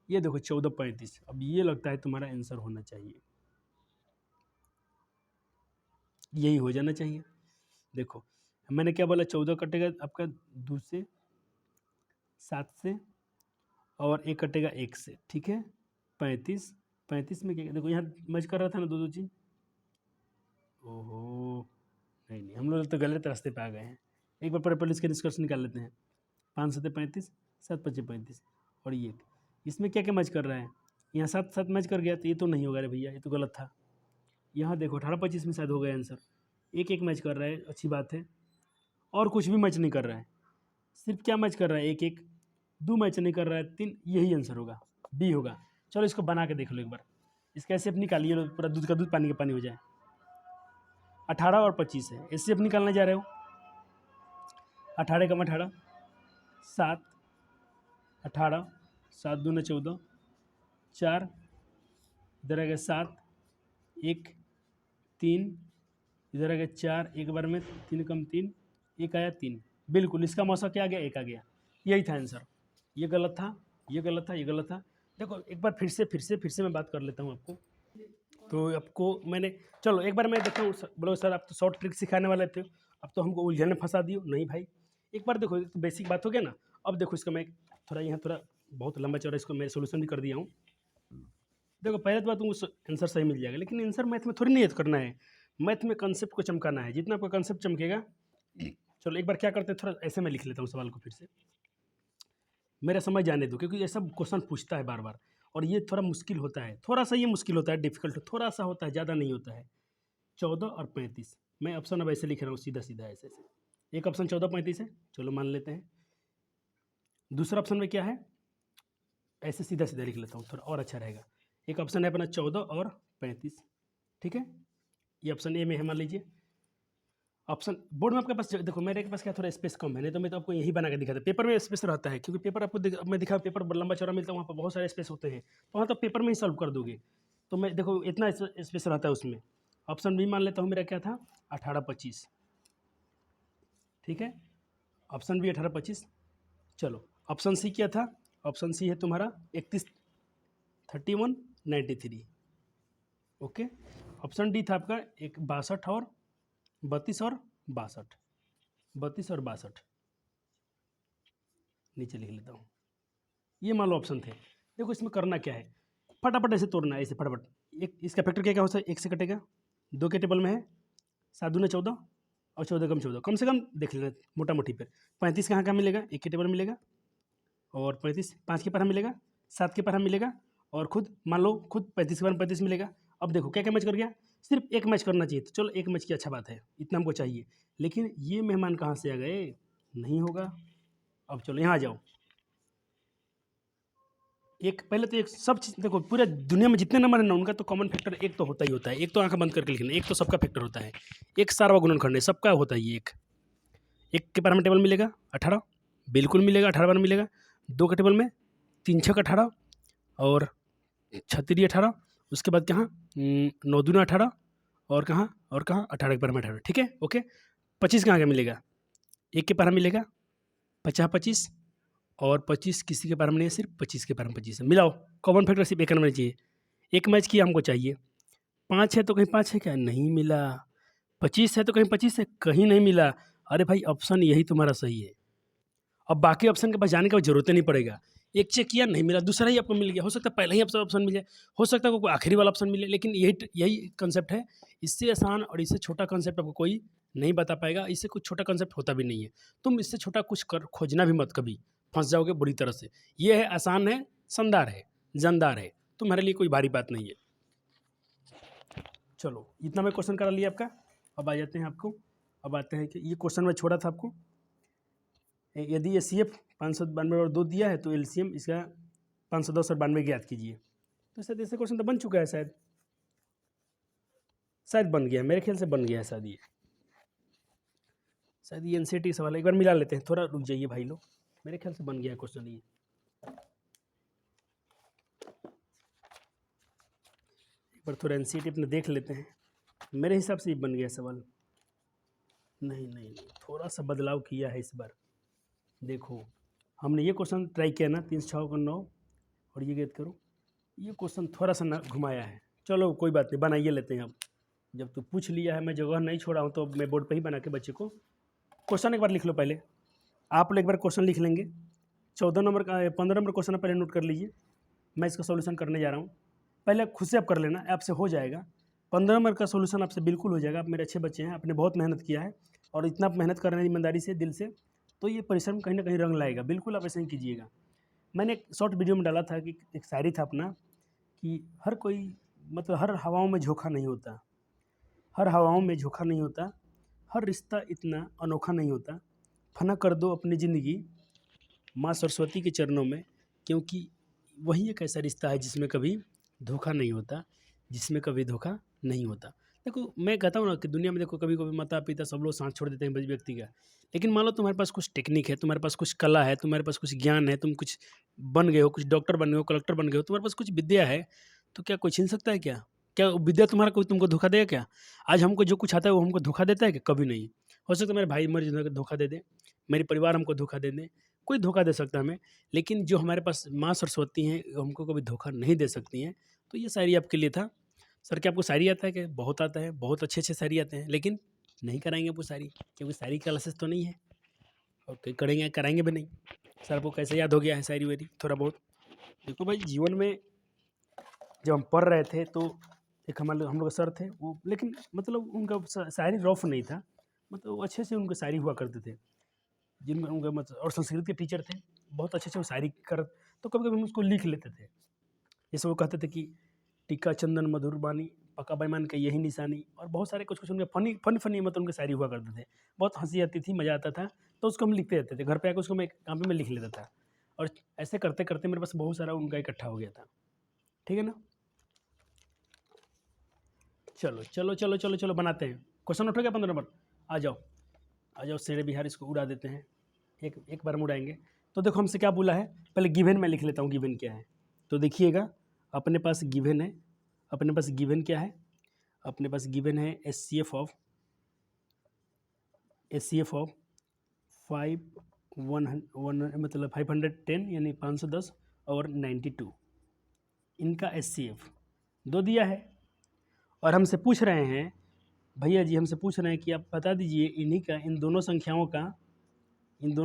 ये देखो 1435, अब ये लगता है तुम्हारा आंसर होना चाहिए। यही हो जाना चाहिए। देखो मैंने क्या बोला, 14 कटेगा आपका 2 से, 7 से, और 1 कटेगा 1 से, ठीक है। 35, 35 में क्या, देखो यहाँ मैच कर रहा था ना दो दो चीज। ओहो, नहीं हम लोग तो गलत रास्ते पे आ गए हैं। एक बार पहले इसके निष्कर्ष निकाल लेते हैं। 5 7 35, 7 5 35, और ये इसमें क्या क्या मैच कर रहा है, यहाँ 7 7 मैच कर गया, तो ये तो नहीं होगा रे भैया, ये तो गलत था। यहाँ देखो 18 25 में शायद हो गया आंसर। एक एक मैच कर रहा है, अच्छी बात है। और कुछ भी मैच नहीं कर रहा है, सिर्फ क्या मैच कर रहा है, एक एक। 2 मैच नहीं कर रहा है, 3, यही आंसर होगा, बी होगा। चलो इसको बना के देख लो एक बार, इसका एस निकालिए लो, पूरा दूध का दूध पानी का पानी हो जाए। 18 और 25 है, एस निकालने जा रहे हो। 18 कम 18, 7, 18, 7 दूना 14, 4, इधर आ गया 7, 1, 3, इधर आ गया 4, एक बार में 3 कम 3, 1 आया 3, बिल्कुल इसका मौसा क्या आ गया, 1 आ गया। यही था आंसर। ये गलत था, ये गलत था, ये गलत था। देखो एक बार फिर से मैं बात कर लेता हूँ आपको। तो आपको मैंने, चलो एक बार मैं देखता हूँ, बोलो सर आप तो शॉर्ट ट्रिक सिखाने वाले थे, अब तो हमको उलझन में फंसा दियो। नहीं भाई, एक बार देखो, तो बेसिक बात हो गया ना। अब देखो इसका मैं थोड़ा यहाँ थोड़ा बहुत लंबा चौड़ा इसको मैं सोल्यूशन भी कर दिया हूँ। देखो पहले तो बात तुमको आंसर सही मिल जाएगा, लेकिन आंसर मैथ में थोड़ी नहीं याद करना है, मैथ में कंसेप्ट को चमकाना है। जितना आपका कंसेप्ट चमकेगा, चलो एक बार क्या करते हैं, थोड़ा ऐसे मैं लिख लेता हूँ सवाल को फिर से, मेरा समझ जाने दो, क्योंकि ये सब क्वेश्चन पूछता है बार बार, और ये थोड़ा मुश्किल होता है, थोड़ा सा ये मुश्किल होता है, डिफिकल्ट थोड़ा सा होता है, ज़्यादा नहीं होता है। 14 और 35, मैं ऑप्शन अब ऐसे लिख रहा हूँ, सीधा सीधा ऐसे ऐसे। एक ऑप्शन 14 35 है, चलो मान लेते हैं। दूसरा ऑप्शन में क्या है, ऐसे सीधा सीधा लिख लेता हूँ, थोड़ा और अच्छा रहेगा। एक ऑप्शन है अपना 14 और 35, ठीक है, ये ऑप्शन ए में है मान लीजिए। ऑप्शन बोर्ड में आपके पास देखो, मेरे के पास क्या थोड़ा स्पेस कम है, नहीं तो मैं तो आपको यही बना के दिखाता। पेपर में स्पेस रहता है, क्योंकि पेपर आपको मैं दिखा, पेपर लंबा चौड़ा मिलता है, वहाँ पर बहुत सारे स्पेस होते हैं, तो वहाँ तो पेपर में ही सॉल्व कर दोगे। तो मैं देखो इतना स्पेस रहता है उसमें। ऑप्शन बी मान लेता हूँ, मेरा क्या था, 18 25, ठीक है, ऑप्शन बी 18 25। चलो ऑप्शन सी क्या था, ऑप्शन सी है तुम्हारा 31 31 93, ओके। ऑप्शन डी था आपका 62 और 32 और 62, 32 और 62, नीचे लिख लेता हूँ। ये मान लो ऑप्शन थे। देखो इसमें करना क्या है, फटाफट ऐसे तोड़ना है, ऐसे फटाफट। एक इसका फैक्टर क्या क्या हो सकता है, 1 से कटेगा, 2 के टेबल में है, 7 दूना 14, और 14 कम 14, कम से कम देख लेना मोटा मोटी पर। 35 कहाँ कहाँ मिलेगा, 1 के टेबल मिलेगा, और 35 5 के पर मिलेगा, 7 के पर मिलेगा, और खुद मान लो खुद 35 के पर 35 मिलेगा। अब देखो क्या क्या मैच कर गया, सिर्फ एक मैच करना चाहिए, तो चलो एक मैच की अच्छा बात है, इतना हमको चाहिए। लेकिन ये मेहमान कहाँ से आ गए, नहीं होगा। अब चलो यहाँ आ जाओ, एक पहले तो एक सब चीज़ देखो, पूरे दुनिया में जितने नंबर है ना, उनका तो कॉमन फैक्टर एक तो होता ही होता है, एक तो आंखें बंद करके लिखना, एक तो सबका फैक्टर होता है, एक सार्वगुणनखंड गुणनखंड है, सबका होता है ये एक। एक के बार में टेबल मिलेगा 18, बिल्कुल मिलेगा, 18 बार मिलेगा। 2 के टेबल में 3 छक 18, और 36 18, उसके बाद कहाँ 9 दूना 18, और कहाँ 18 के बार में 18, ठीक है, ओके। 25 कहाँ का मिलेगा, एक के बार मिलेगा 50 25, और 25 किसी के बारे में नहीं है, सिर्फ 25 के बारे में 25 है। मिलाओ, कॉमन फैक्टर सिर्फ एक नंबर चाहिए, एक मैच किया हमको चाहिए। 5 है तो कहीं 5 है क्या, नहीं मिला। 25 है तो कहीं 25 है, कहीं नहीं मिला। अरे भाई ऑप्शन यही तुम्हारा सही है, अब बाकी ऑप्शन के पास जाने की जरूरत नहीं पड़ेगा। एक चेक किया नहीं मिला, दूसरा ही आपको मिल गया, हो सकता है पहले ही ऑप्शन मिल जाए, हो सकता है कोई आखिरी वाला ऑप्शन मिले, लेकिन यही कंसेप्ट है। इससे आसान और इससे छोटा कंसेप्ट आपको कोई नहीं बता पाएगा, इससे कुछ छोटा कंसेप्ट होता भी नहीं है। तुम इससे छोटा कुछ कर खोजना भी मत, कभी फंस जाओगे बुरी तरह से। ये है, आसान है, शानदार है, जानदार है, तुम्हारे लिए कोई भारी बात नहीं है। चलो इतना मैं क्वेश्चन करा लिया आपका। अब आ जाते हैं आपको, अब आते हैं कि ये क्वेश्चन मैं छोड़ा था आपको, यदि ये सी एफ 592 और 2 दिया है, तो एलसीएम इसका 510 और 92 ज्ञात कीजिए। तो शायद ऐसे क्वेश्चन तो बन चुका है, शायद बन गया, मेरे ख्याल से बन गया है शायद ये एनसीईआरटी सवाल है। एक बार मिला लेते हैं, थोड़ा रुक जाइए भाई लोग, मेरे ख्याल से बन गया है क्वेश्चन ये। एक बार थोड़ा एनसीईआरटी अपने देख लेते हैं, मेरे हिसाब से ये बन गया सवाल। नहीं, थोड़ा सा बदलाव किया है इस बार। देखो हमने ये क्वेश्चन ट्राई किया ना, 3 6 9, और ये गेट करो, ये क्वेश्चन थोड़ा सा ना घुमाया है। चलो कोई बात नहीं, बनाइए लेते हैं अब। जब तू पूछ लिया है, मैं जगह नहीं छोड़ा हूँ, तो मैं बोर्ड पे ही बना के बच्चे को क्वेश्चन एक बार लिख लो। पहले आप लोग एक बार क्वेश्चन लिख लेंगे। 14 नंबर का 15 नंबर क्वेश्चन पहले नोट कर लीजिए। मैं इसका सॉल्यूशन करने जा रहा हूँ। पहले खुद से आप कर लेना, आपसे हो जाएगा। 15 नंबर का सॉल्यूशन आपसे बिल्कुल हो जाएगा। आप मेरे अच्छे बच्चे हैं, आपने बहुत मेहनत किया है और इतना मेहनत कर रहे हैं ईमानदारी से, दिल से, तो ये परिश्रम कहीं ना कहीं रंग लाएगा। बिल्कुल आप ऐसे ही कीजिएगा। मैंने एक शॉर्ट वीडियो में डाला था कि एक शायरी था अपना कि हर कोई मतलब हर हवाओं में झोंका नहीं होता, हर हवाओं में झोंका नहीं होता, हर रिश्ता इतना अनोखा नहीं होता। फना कर दो अपनी ज़िंदगी माँ सरस्वती के चरणों में, क्योंकि वही एक ऐसा रिश्ता है जिसमें कभी धोखा नहीं होता, जिसमें कभी धोखा नहीं होता। देखो मैं कहता हूँ ना कि दुनिया में देखो कभी कभी माता पिता सब लोग साथ छोड़ देते हैं व्यक्ति का, लेकिन मान लो तुम्हारे पास कुछ टेक्निक है, तुम्हारे पास कुछ कला है, तुम्हारे पास कुछ ज्ञान है, तुम कुछ बन गए हो, कुछ डॉक्टर बन गए हो, कलेक्टर बन गए हो, तुम्हारे पास कुछ विद्या है, तो क्या कोई छीन सकता है क्या? क्या विद्या तुम्हारा कोई तुमको धोखा देगा क्या? आज हमको जो कुछ आता है वो हमको धोखा देता है क्या? कभी नहीं। हो सकता है मेरे भाई मर जाए धोखा दे दे, मेरे परिवार हमको धोखा दे दे, कोई धोखा दे सकता है हमें, लेकिन जो हमारे पास माँ सरस्वती हैं हमको कभी धोखा नहीं दे सकती हैं। तो ये शायरी आपके लिए था। सर क्या आपको शायरी आता है क्या? बहुत आता है, बहुत अच्छे अच्छे शायरी आते हैं, लेकिन नहीं कराएंगे आपको शायरी, क्योंकि शायरी क्लासेस तो नहीं है और कहीं करेंगे कराएंगे भी नहीं। सर आपको कैसे याद हो गया है शायरी वायरी थोड़ा बहुत? देखो भाई जीवन में जब हम पढ़ रहे थे तो एक हमारे हम लोग सर थे वो, लेकिन मतलब उनका शायरी रफ नहीं था, मतलब अच्छे से उनके शायरी हुआ करते थे, जिनमें उनका मतलब, और संस्कृत के टीचर थे, बहुत अच्छे से वो शायरी कर, तो कभी कभी हम उसको लिख लेते थे। जैसे वो कहते थे कि टीका चंदन मधुर बानी, पका बेईमान का यही निशानी, और बहुत सारे कुछ कुछ उनके फनी मतलब उनके शायरी हुआ करते थे। बहुत हंसी आती थी, मज़ा आता था, तो उसको हम लिखते रहते थे। घर पे आकर उसको मैं कापी में लिख लेता था, और ऐसे करते करते मेरे पास बहुत सारा उनका इकट्ठा हो गया था। ठीक है ना? चलो चलो चलो चलो चलो बनाते हैं। क्वेश्चन उठो गया 15 नंबर? आ जाओ आ जाओ, शेरे बिहार इसको उड़ा देते हैं, एक बार में उड़ाएंगे। तो देखो हमसे क्या बोला है, पहले गिवन मैं लिख लेता हूँ, गिवन क्या है। तो देखिएगा अपने पास गिवन है, अपने पास गिवन क्या है, अपने पास गिवन है एच सी एफ ऑफ 510 यानी 510 और 92, इनका एच सी एफ दो दिया है। और हमसे पूछ रहे हैं भैया जी, हमसे पूछ रहे हैं कि आप बता दीजिए इन्हीं का, इन दोनों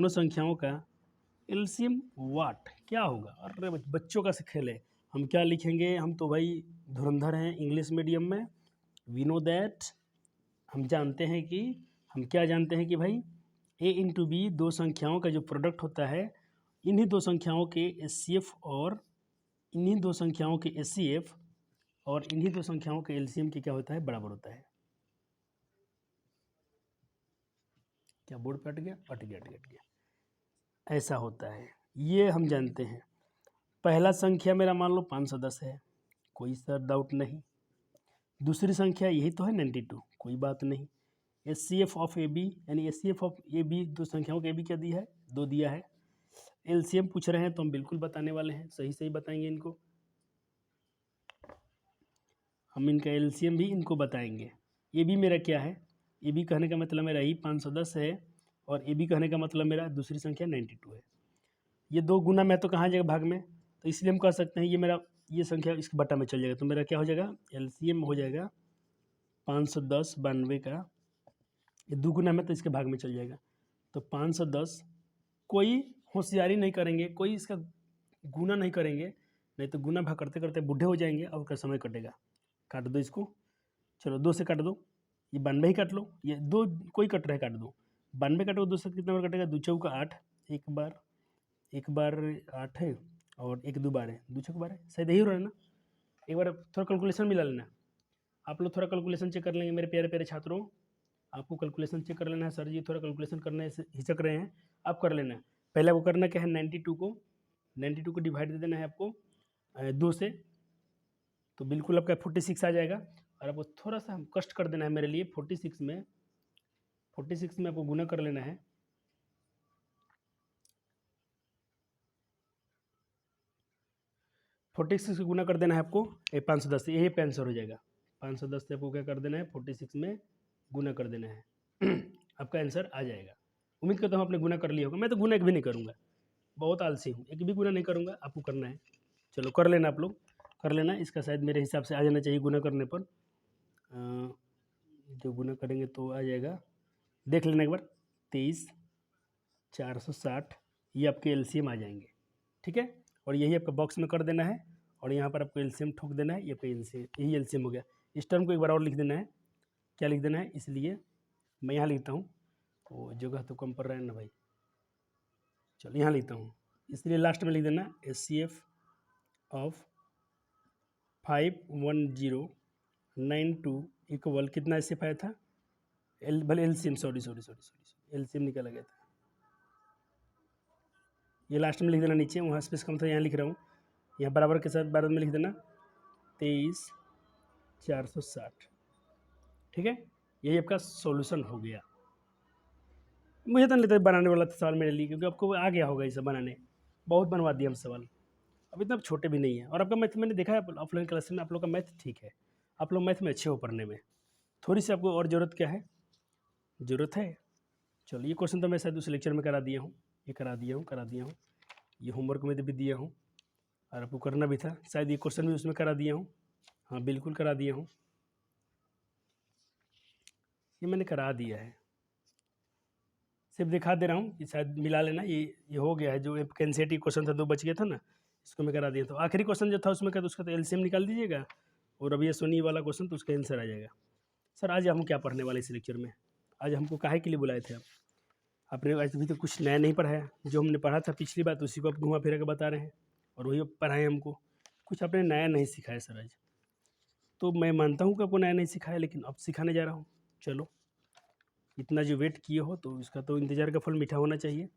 संख्याओं का एलसीएम वाट क्या होगा। अरे बच्चों का से खेल है, हम क्या लिखेंगे, हम तो भाई धुरंधर हैं इंग्लिश मीडियम में। वी नो दैट, हम जानते हैं कि, हम क्या जानते हैं कि भाई ए इंटू बी दो संख्याओं का जो प्रोडक्ट होता है, इन्हीं दो संख्याओं के एच और इन्हीं दो संख्याओं के एच और इन्हीं दो संख्याओं के एलसीएम के क्या होता है, बराबर होता है। क्या बोर्ड पे अट गया? अट गया। ऐसा होता है, ये हम जानते हैं। पहला संख्या मेरा मान लो 510 है, कोई सर डाउट नहीं। दूसरी संख्या यही तो है 92, कोई बात नहीं। H C F of A B यानी H C F of A B, दो संख्याओं का ए बी क्या दिया है, 2 दिया है। एलसीएम पूछ रहे हैं तो हम बिल्कुल बताने वाले हैं, सही सही बताएंगे इनको, हम इनका एलसीएम भी इनको बताएंगे। ए बी मेरा क्या है, ए बी कहने का मतलब मेरा ही 510 है, और ए बी कहने का मतलब मेरा दूसरी संख्या 92 है। ये दो गुना में तो कहाँ जाएगा, भाग में, तो इसलिए हम कह सकते हैं ये मेरा, ये संख्या इसके बटा में चल जाएगा, तो मेरा क्या हो जाएगा, एलसीएम हो जाएगा 510 92 का, ये दो गुना में तो इसके भाग में चल जाएगा, तो 510। कोई होशियारी नहीं करेंगे, कोई इसका गुना नहीं करेंगे, नहीं तो गुना भाग करते करते बूढ़े हो जाएंगे और का समय कटेगा। काट दो इसको, चलो 2 से काट दो, ये 92 ही काट लो, ये 2 कोई कट रहा है, काट दो। 92 काटो 2 से कितना बार कटेगा, 2 चौका 8, एक बार 8 है, और 1 2 बार है, 2 छक बार है, शायद यही हो रहा है ना। एक बार थोड़ा कैलकुलेशन मिला लेना, आप लोग थोड़ा कैलकुलेशन चेक कर लेंगे मेरे प्यारे प्यारे छात्रों, आपको कैलकुलेशन चेक कर लेना है। सर जी थोड़ा कैलकुलेशन करने से हिचक रहे हैं, आप कर लेना। पहले आपको करना क्या है, 92 को डिवाइड दे देना है आपको 2 से, तो बिल्कुल आपका 46 आ जाएगा। और आपको थोड़ा सा कष्ट कर देना है मेरे लिए, 46 में आपको गुना कर लेना है। 46 से गुना कर देना है आपको 510 से, यही आंसर हो जाएगा। 510 से आपको क्या कर देना है, 46 में गुना कर देना है आपका आंसर आ जाएगा। उम्मीद करता हूँ आपने गुना कर लिया होगा, मैं तो गुना एक भी नहीं करूँगा, बहुत आलसी हूँ, एक भी गुना नहीं करूँगा, आपको करना है। चलो कर लेना, आप लोग कर लेना, इसका शायद मेरे हिसाब से आ जाना चाहिए गुना करने पर। जो गुना करेंगे तो आ जाएगा, देख लेना एक बार, 23,460 ये आपके एलसीएम आ जाएंगे। ठीक है, और यही आपका बॉक्स में कर देना है और यहाँ पर आपको एलसीएम ठोक देना है, ये आपका एलसीएम, यही एलसीएम हो गया। इस टर्म को एक बार और लिख देना है, क्या लिख देना है, इसलिए मैं यहाँ लिखता हूँ, वो जगह तो कम पड़ रहा है ना भाई, चलो यहाँ लिखता हूँ, इसलिए लास्ट में लिख देना HCF ऑफ 51092 इक्वल कितना HCF आया था, भले एलसीएम, सॉरी एलसीएम निकाला गया था, ये लास्ट में लिख देना नीचे, वहाँ स्पेस कम था यहाँ लिख रहा हूँ, यहाँ बराबर के साथ बाद में लिख देना 23,460। ठीक है, यही आपका सॉल्यूशन हो गया। मुझे तो नहीं लगता बनाने वाला था सवाल मेरे लिए, क्योंकि आपको आ गया होगा ये सब बनाने, बहुत बनवा दिया हम सवाल, अब इतना छोटे भी नहीं है। और आपका मैथ मैंने देखा है ऑफलाइन क्लास में, आप लोग का मैथ ठीक है, आप लोग मैथ में अच्छे हो पढ़ने में, थोड़ी सी आपको और ज़रूरत क्या है, ज़रूरत है। चलो ये क्वेश्चन तो मैं शायद उस लेक्चर में करा दिया हूँ, ये करा दिया हूँ, ये होमवर्क में भी दिया हूँ और आपको करना भी था, शायद ये क्वेश्चन भी उसमें करा दिया हूँ, हाँ बिल्कुल करा दिया हूँ, ये मैंने करा दिया है, सिर्फ दिखा दे रहा हूँ कि शायद मिला लेना, ये हो गया है। जो एनसीईआरटी क्वेश्चन था 2 बच गया था ना, इसको मैं करा दिया। तो आखिरी क्वेश्चन जो था उसमें क्या, तो उसका तो एलसीएम निकाल दीजिएगा, और अभी ये सोनी वाला क्वेश्चन तो उसका आंसर आ जाएगा। सर आज हम क्या पढ़ने वाले इस लेक्चर में, आज हमको काहे के लिए बुलाए थे आप, आपने आज अभी तो कुछ नया नहीं पढ़ाया, जो हमने पढ़ा था पिछली बात उसी को आप घुमा फिरा के बता रहे हैं, और वही पढ़ाए हमको, कुछ आपने नया नहीं सिखाया सर आज। तो मैं मानता हूँ कि आपको नया नहीं सिखाया, लेकिन अब सिखाने जा रहा हूँ। चलो, इतना जो वेट किए हो तो इसका तो इंतज़ार का फल मीठा होना चाहिए।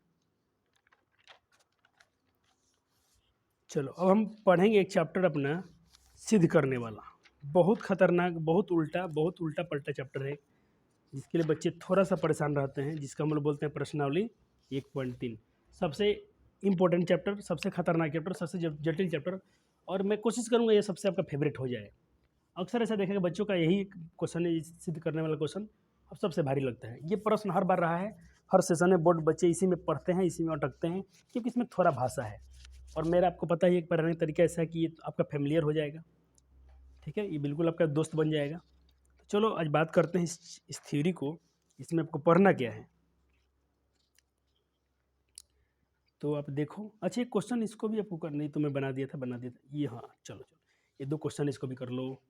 चलो अब हम पढ़ेंगे एक चैप्टर अपना सिद्ध करने वाला, बहुत खतरनाक, बहुत उल्टा पलटा चैप्टर है, जिसके लिए बच्चे थोड़ा सा परेशान रहते हैं, जिसका हम लोग बोलते हैं प्रश्नावली 1.3। सबसे इम्पोर्टेंट चैप्टर, सबसे खतरनाक चैप्टर, सबसे जटिल चैप्टर, और मैं कोशिश करूँगा ये सबसे आपका फेवरेट हो जाए। अक्सर ऐसा देखा कि बच्चों का यही क्वेश्चन है, सिद्ध करने वाला क्वेश्चन अब सबसे भारी लगता है। ये प्रश्न हर बार रहा है, हर सेशन में बोर्ड बच्चे इसी में पढ़ते हैं, इसी में अटकते हैं, क्योंकि इसमें थोड़ा भाषा है, और मेरा आपको पता ही एक पढ़ाने का तरीका ऐसा है कि ये आपका फेमिलियर हो जाएगा। ठीक है, ये बिल्कुल आपका दोस्त बन जाएगा। तो चलो आज बात करते हैं इस थ्योरी को, इसमें आपको पढ़ना क्या है। तो आप देखो, अच्छा एक क्वेश्चन इसको भी आपको नहीं तो मैं बना दिया था ये, हाँ चलो ये 2 क्वेश्चन इसको भी कर लो।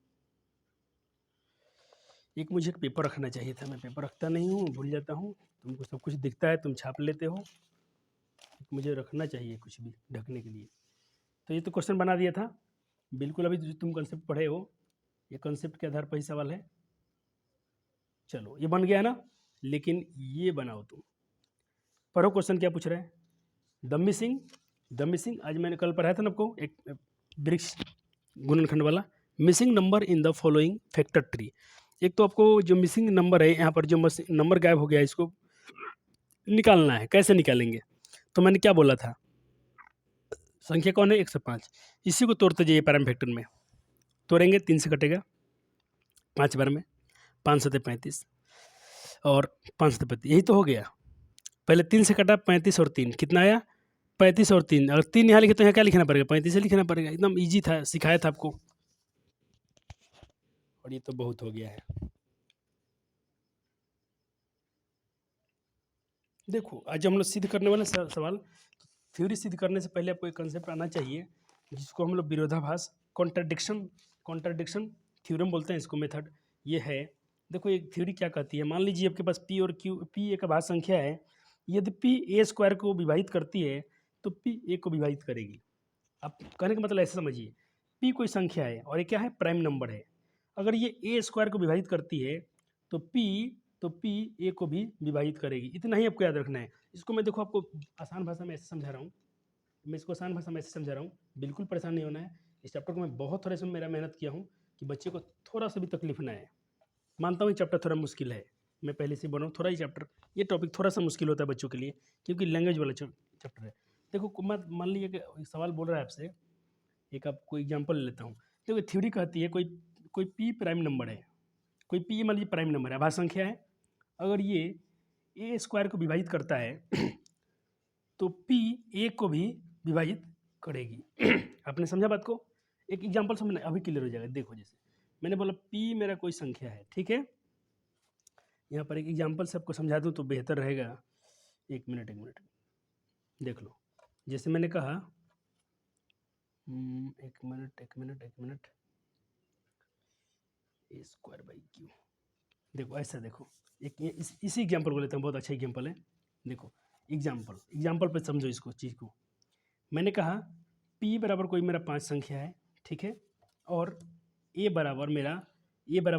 एक मुझे एक पेपर रखना चाहिए था, मैं पेपर रखता नहीं हूँ, भूल जाता हूँ, तुमको सब कुछ दिखता है, तुम छाप लेते हो, मुझे रखना चाहिए कुछ भी ढकने के लिए। तो ये तो क्वेश्चन बना दिया था, बिल्कुल अभी जो तुम कंसेप्ट पढ़े हो, ये कंसेप्ट के आधार पर ही सवाल है। चलो ये बन गया ना, लेकिन ये बनाओ तुम, पढ़ो क्वेश्चन क्या पूछ रहा है। द मिसिंग आज मैंने कल पढ़ाया था ना आपको, एक वृक्ष गुणनखंड वाला, missing number in the following factor tree. एक तो आपको जो मिसिंग नंबर है यहाँ पर, जो नंबर गायब हो गया है, इसको निकालना है। कैसे निकालेंगे, तो मैंने क्या बोला था, संख्या कौन है 105, इसी को तोड़ते जाइए पैराम फैक्टर में, तोड़ेंगे 3 से कटेगा 5 बार में, 5 7 35 और 5 7 35, यही तो हो गया। पहले 3 से कटा 35 और 3 कितना आया, 35 और 3, अगर 3 यहाँ लिखे तो यहाँ क्या लिखना पड़ेगा, 35 से लिखना पड़ेगा। एकदम ईजी था, सिखाया था आपको, और ये तो बहुत हो गया है। देखो आज हम लोग सिद्ध करने वाले सवाल, थ्योरी सिद्ध करने से पहले आपको एक कंसेप्ट आना चाहिए, जिसको हम लोग विरोधाभास, कॉन्ट्रडिक्शन थ्योरम बोलते हैं इसको, मेथड ये है। देखो एक थ्योरी क्या कहती है, मान लीजिए आपके पास P और Q, P एक अभाज्य संख्या है, यदि P a स्क्वायर को विभाजित करती है तो P a को विभाजित करेगी। आप कहने का मतलब ऐसे समझिए, P कोई संख्या है और ये क्या है, प्राइम नंबर है, अगर ये a स्क्वायर को विभाजित करती है तो P a को भी विभाजित करेगी। इतना ही आपको याद रखना है। इसको मैं देखो आपको आसान भाषा में ऐसे समझा रहा हूँ, बिल्कुल परेशान नहीं होना है। इस चैप्टर को मैं बहुत थोड़ा सा मेरा मेहनत किया हूँ कि बच्चे को थोड़ा सा भी तकलीफ ना आए। मानता हूँ ये चैप्टर थोड़ा मुश्किल है, मैं पहले से बोल रहा हूँ, थोड़ा ही चैप्टर, ये टॉपिक थोड़ा सा मुश्किल होता है बच्चों के लिए, क्योंकि लैंग्वेज वाला चैप्टर है। देखो मान लीजिए कि सवाल बोल रहा है आपसे, एक आपको एग्जाम्पल लेता हूँ। देखो थ्योरी कहती है कोई P प्राइम नंबर है, कोई P मान लीजिए प्राइम नंबर है, अभाज्य संख्या है, अगर ये a स्क्वायर को विभाजित करता है तो P a को भी विभाजित करेगी। आपने समझा बात को, एक एग्जाम्पल से मैंने अभी क्लियर हो जाएगा। देखो जैसे मैंने बोला P मेरा कोई संख्या है, ठीक है, यहाँ पर एक एग्जाम्पल से आपको समझा दूँ तो बेहतर रहेगा। एक मिनट देख लो। जैसे मैंने कहा एक minute A square by Q. देखो ऐसा देखो, एक ये इसी एग्जाम्पल को लेते हैं, बहुत अच्छा एग्जाम्पल है। देखो एग्जाम्पल पे समझो इसको चीज़ को। मैंने कहा p बराबर कोई मेरा 5 संख्या है, ठीक है, और a बराबर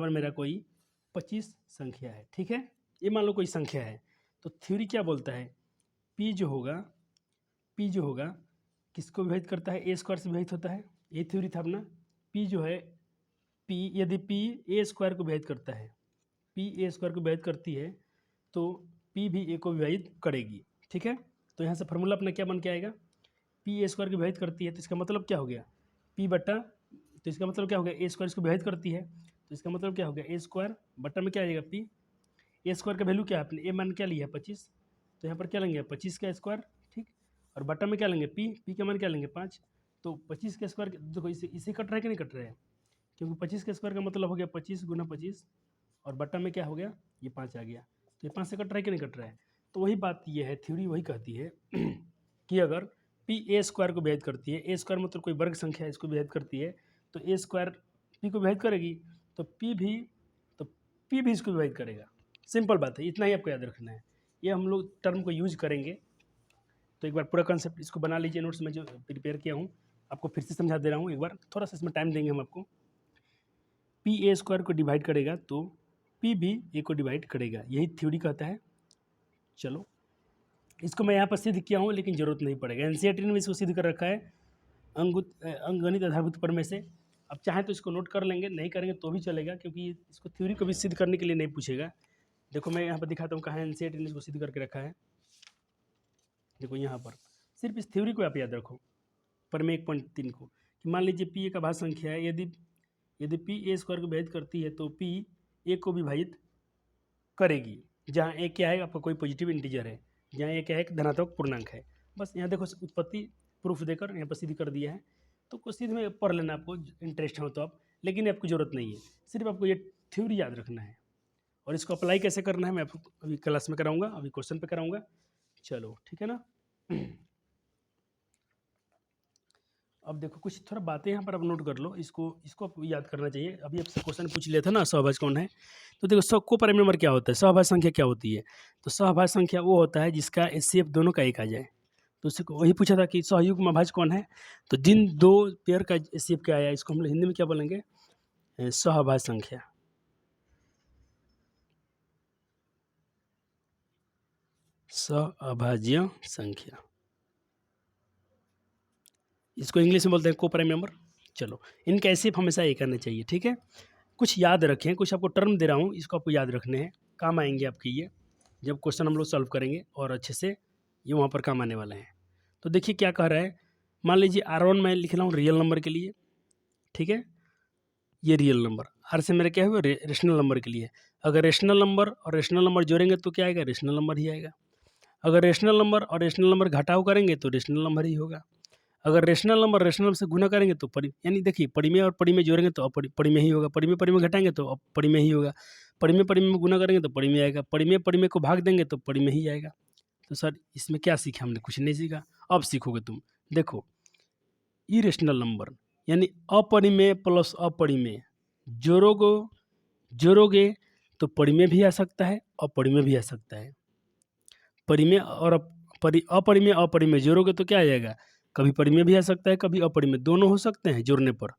मेरा कोई 25 संख्या है, ठीक है। ये मान लो कोई संख्या है, तो थ्योरी क्या बोलता है, p जो होगा किसको विभाजित करता है, a स्क्वायर से विभाजित होता है। ये थ्योरी था अपना। p जो है यदि p a स्क्वायर को विभाजित करता है, p a स्क्वायर को विभाजित करती है तो p भी a को विभाजित करेगी, ठीक है। तो यहाँ से फार्मूला अपना क्या बन के आएगा, p a स्क्वायर को विभाजित करती है तो इसका मतलब क्या हो गया, p बटा, तो इसका मतलब क्या हो गया, a स्क्वायर इसको विभाजित करती है तो इसका मतलब क्या हो गया, a स्क्वायर बटा में क्या आ जाएगा p। a स्क्वायर का वैल्यू क्या है, अपने a मान क्या लिया है 25, तो यहाँ पर क्या लेंगे 25 का स्क्वायर, ठीक, और बटा में क्या लेंगे p का मान क्या लेंगे 5। तो 25 का स्क्वायर देखो इसे कट रहा है कि नहीं कट रहा है, क्योंकि 25 का स्क्वायर का मतलब हो गया 25 गुना 25 और बटा में क्या हो गया, ये 5 आ गया। तो ये 5 से कट रहा है कि नहीं कट रहा है। तो वही बात ये है, थ्योरी वही कहती है कि अगर p a स्क्वायर को विभाजित करती है, a स्क्वायर मतलब कोई वर्ग संख्या है, इसको विभाजित करती है तो a स्क्वायर p को विभाजित करेगी, तो p भी इसको विभाजित करेगा। सिंपल बात है, इतना ही आपको याद रखना है। ये हम लोग टर्म को यूज करेंगे। तो एक बार पूरा कॉन्सेप्ट इसको बना लीजिए, नोट्स में जो प्रिपेयर किया हूँ आपको फिर से समझा दे रहा हूँ एक बार, थोड़ा सा इसमें टाइम देंगे हम आपको। p a स्क्वायर को डिवाइड करेगा तो p भी a को डिवाइड करेगा, यही थ्योरी कहता है। चलो इसको मैं यहाँ पर सिद्ध किया हूँ लेकिन ज़रूरत नहीं पड़ेगा, एनसीईआरटी ने इसको सिद्ध कर रखा है अंकगणित आधारभूत प्रमेय से। अब चाहें तो इसको नोट कर लेंगे, नहीं करेंगे तो भी चलेगा, क्योंकि इसको थ्योरी को भी सिद्ध करने के लिए नहीं पूछेगा। देखो मैं यहाँ पर दिखाता हूँ कहाँ एनसीईआरटी ने इसको सिद्ध करके रखा है। देखो यहाँ पर सिर्फ इस थ्योरी को आप याद रखो, प्रमेय 1.3 को, कि मान लीजिए p एक अभाज्य संख्या है, यदि p a स्क्वायर को विभाजित करती है तो p a को विभाजित करेगी, जहाँ a क्या है आपका कोई पॉजिटिव इंटीजर है, जहाँ a क्या है एक धनात्मक पूर्णांक है। बस यहाँ देखो उत्पत्ति प्रूफ देकर यहाँ पर सिद्ध कर दिया है। तो कुछ सिद्ध में पढ़ लेना आपको इंटरेस्ट हो तो आप, लेकिन आपको ज़रूरत नहीं है, सिर्फ आपको ये थ्योरी याद रखना है। और इसको अप्लाई कैसे करना है मैं आपको अभी क्लास में कराऊंगा, अभी क्वेश्चन पे कराऊंगा। चलो ठीक है ना। अब देखो कुछ थोड़ा बातें यहाँ पर आप नोट कर लो, इसको आपको याद करना चाहिए। अभी आपसे क्वेश्चन पूछ लिया था ना सहभाज कौन है, तो देखो को प्राइम नंबर क्या होता है, सहभाज संख्या क्या होती है। तो सहभाज संख्या वो होता है जिसका एचसीएफ दोनों का एक आ जाए। तो उससे वही पूछा था कि सहयुग्म अभाज्य कौन है, तो जिन दो पेयर का एचसीएफ क्या आया, इसको हम हिंदी में क्या बोलेंगे, सहभाज संख्या। सहअभाज्य संख्या, इसको इंग्लिश में बोलते हैं को प्राइम नंबर। चलो इनका एचसीएफ हमेशा एक आना चाहिए, ठीक है। कुछ याद रखें, कुछ आपको टर्म दे रहा हूँ, इसको आपको याद रखने हैं, काम आएंगे आपके ये जब क्वेश्चन हम लोग सॉल्व करेंगे, और अच्छे से ये वहाँ पर काम आने वाले हैं। तो देखिए क्या कह रहा है, मान लीजिए R1 मैं लिख रहा हूँ रियल नंबर के लिए, ठीक है, ये रियल नंबर, R से मेरा क्या हुआ रेशनल नंबर के लिए। अगर रेशनल नंबर और रेशनल नंबर जोड़ेंगे तो क्या आएगा, रेशनल नंबर ही आएगा। अगर रेशनल नंबर और रेशनल नंबर घटाव करेंगे तो रेशनल नंबर ही होगा। अगर रेशनल नंबर रेशनल नंबर से गुना करेंगे तो यानी देखिए परिमेय और परिमेय जोड़ेंगे तो परिमेय ही होगा, परिमेय घटाएंगे तो परिमेय ही होगा, परिमेय गुना करेंगे तो परिमेय आएगा, परिमेय को भाग देंगे तो परिमेय ही आएगा। तो सर इसमें क्या सीखा हमने, कुछ नहीं सीखा। अब सीखोगे तुम, देखो इरेशनल नंबर यानी अपरिमेय प्लस अपरिमेय जोड़ोगे तो परिमेय भी आ सकता है, अपरिमेय भी आ सकता है। परिमेय और अपरिमेय जोड़ोगे तो क्या आ जाएगा, कभी परिमेय भी आ सकता है, कभी अपरिमेय, दोनों हो सकते हैं जोड़ने पर।